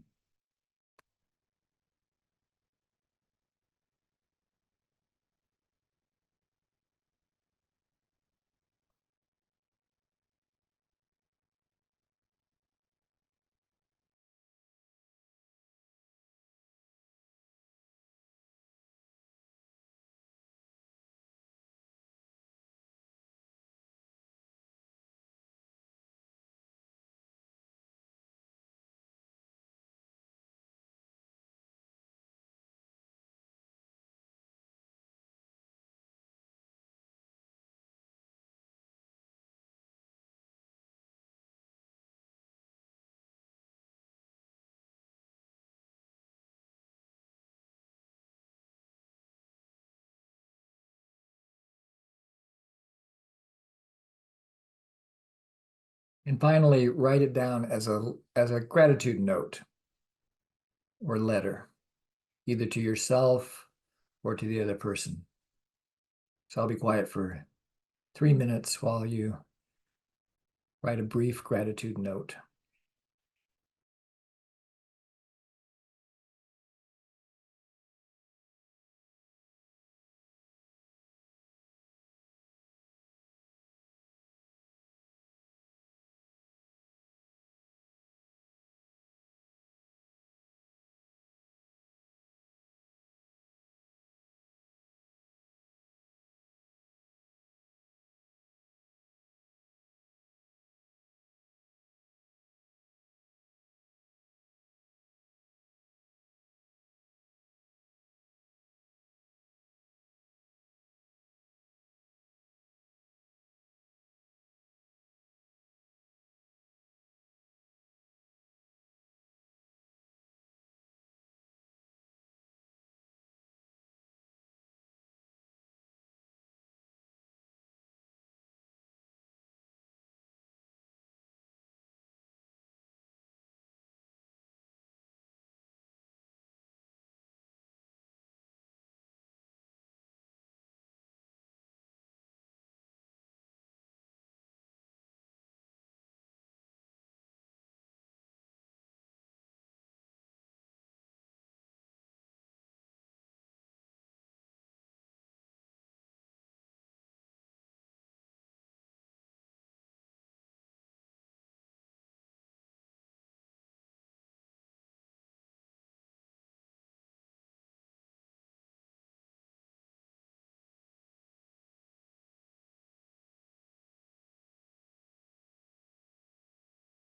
And finally, write it down as a gratitude note or letter, either to yourself or to the other person. So I'll be quiet for 3 minutes while you write a brief gratitude note.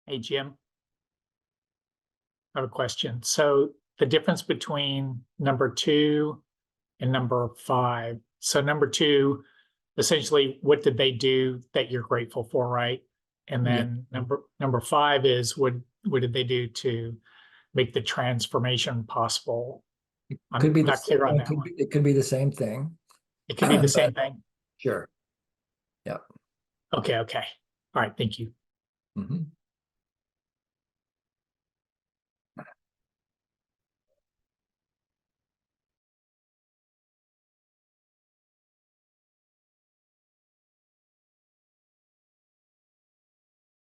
Hey, Jim. I have a question. So the difference between number 2 and number 5. So number 2, essentially, what did they do that you're grateful for, right? And then number 5 is what did they do to make the transformation possible? I'm Could be not clear on that one. it could be the same thing. It could be the same thing. Sure. Yep. Okay. Okay. All right. Thank you. Mm-hmm.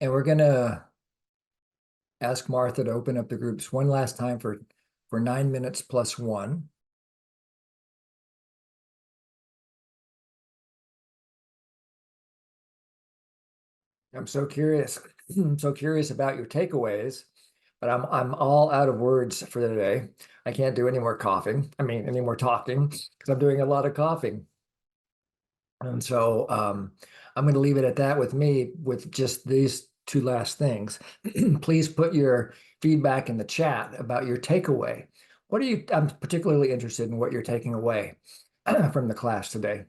And we're gonna ask Martha to open up the groups one last time for 9 minutes plus 1. I'm so curious. I'm so curious about your takeaways, but I'm all out of words for today. I can't do any more coughing. I mean, any more talking because I'm doing a lot of coughing. And so I'm going to leave it at that with just these 2 last things. Please put your feedback in the chat about your takeaway. I'm particularly interested in what you're taking away from the class today.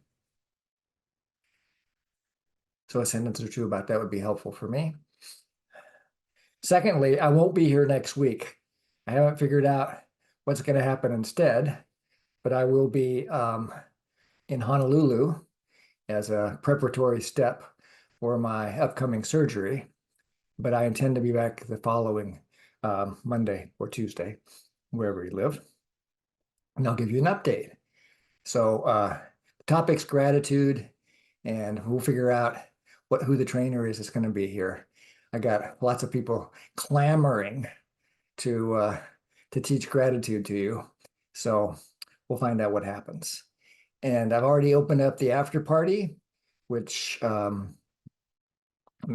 So a sentence or 2 about that would be helpful for me. Secondly, I won't be here next week. I haven't figured out what's going to happen instead, but I will be in Honolulu as a preparatory step for my upcoming surgery. But I intend to be back the following Monday or Tuesday, wherever you live, and I'll give you an update. So the topic's gratitude, and we'll figure out who the trainer is that's going to be here. I got lots of people clamoring to teach gratitude to you, so we'll find out what happens. And I've already opened up the after party, which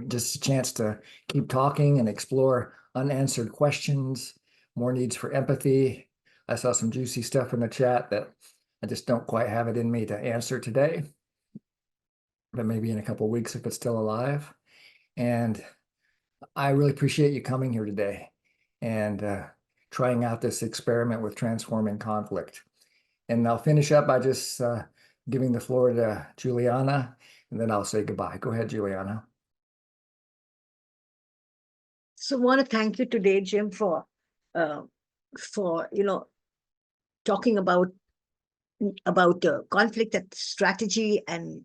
just a chance to keep talking and explore unanswered questions, more needs for empathy. I saw some juicy stuff in the chat that I just don't quite have it in me to answer today, but maybe in a couple of weeks if it's still alive. And I really appreciate you coming here today and trying out this experiment with transforming conflict. And I'll finish up by just giving the floor to Juliana, and then I'll say goodbye. Go ahead, Juliana. So I want to thank you today, Jim, for talking about conflict at strategy and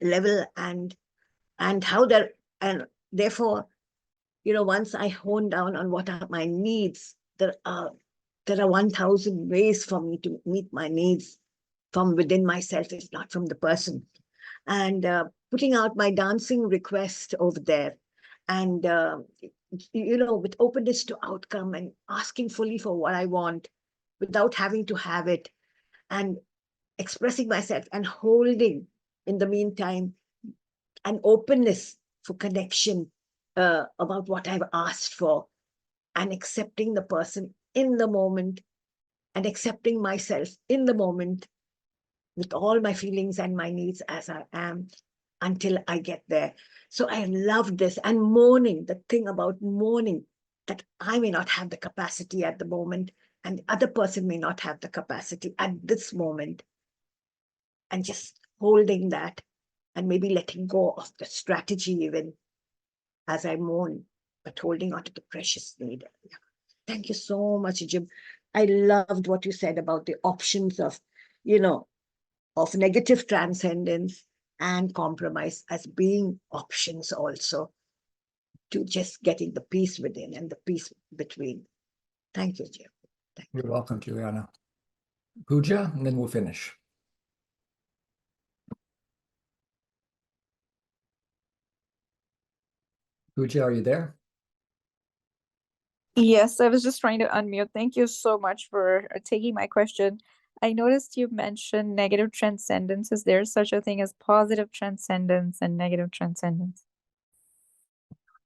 level and how that, and therefore, once I hone down on what are my needs, there are 1,000 ways for me to meet my needs from within myself, if not from the person. And putting out my dancing request over there, and with openness to outcome and asking fully for what I want without having to have it, and expressing myself and holding in the meantime an openness for connection about what I've asked for, and accepting the person in the moment and accepting myself in the moment with all my feelings and my needs as I am until I get there. So I love this. And mourning, the thing about mourning, that I may not have the capacity at the moment and the other person may not have the capacity at this moment, and just holding that and maybe letting go of the strategy even as I mourn, but holding on to the precious need. Thank you so much, Jim. I loved what you said about the options of, of negative transcendence and compromise as being options also to just getting the peace within and the peace between. Thank you, Jim. Thank you. You're welcome, Juliana. Pooja, and then we'll finish. Pooja, are you there? Yes, I was just trying to unmute. Thank you so much for taking my question. I noticed you mentioned negative transcendence. Is there such a thing as positive transcendence and negative transcendence?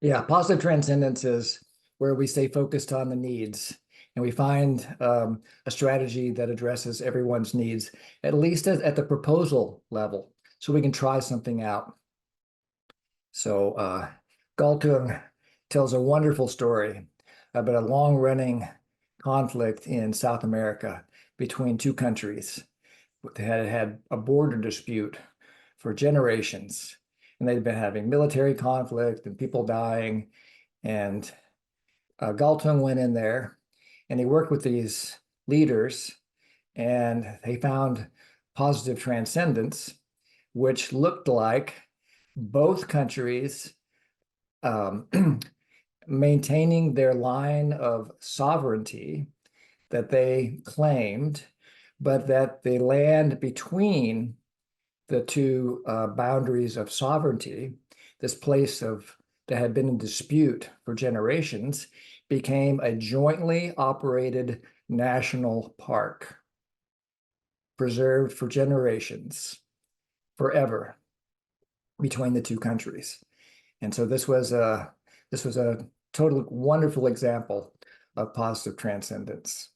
Yeah, positive transcendence is where we stay focused on the needs and we find a strategy that addresses everyone's needs, at least at the proposal level, so we can try something out. So Galtung tells a wonderful story about a long-running conflict in South America between two countries that had had a border dispute for generations. And they'd been having military conflict and people dying. And Galtung went in there and he worked with these leaders, and they found positive transcendence, which looked like both countries maintaining their line of sovereignty that they claimed, but that the land between the two boundaries of sovereignty, this place that had been in dispute for generations, became a jointly operated national park, preserved for generations, forever, between the two countries. And so this was a total wonderful example of positive transcendence.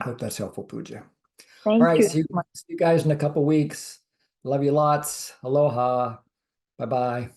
I hope that's helpful, Pooja. Thank All right, you. see you guys in a couple weeks. Love you lots. Aloha. Bye-bye.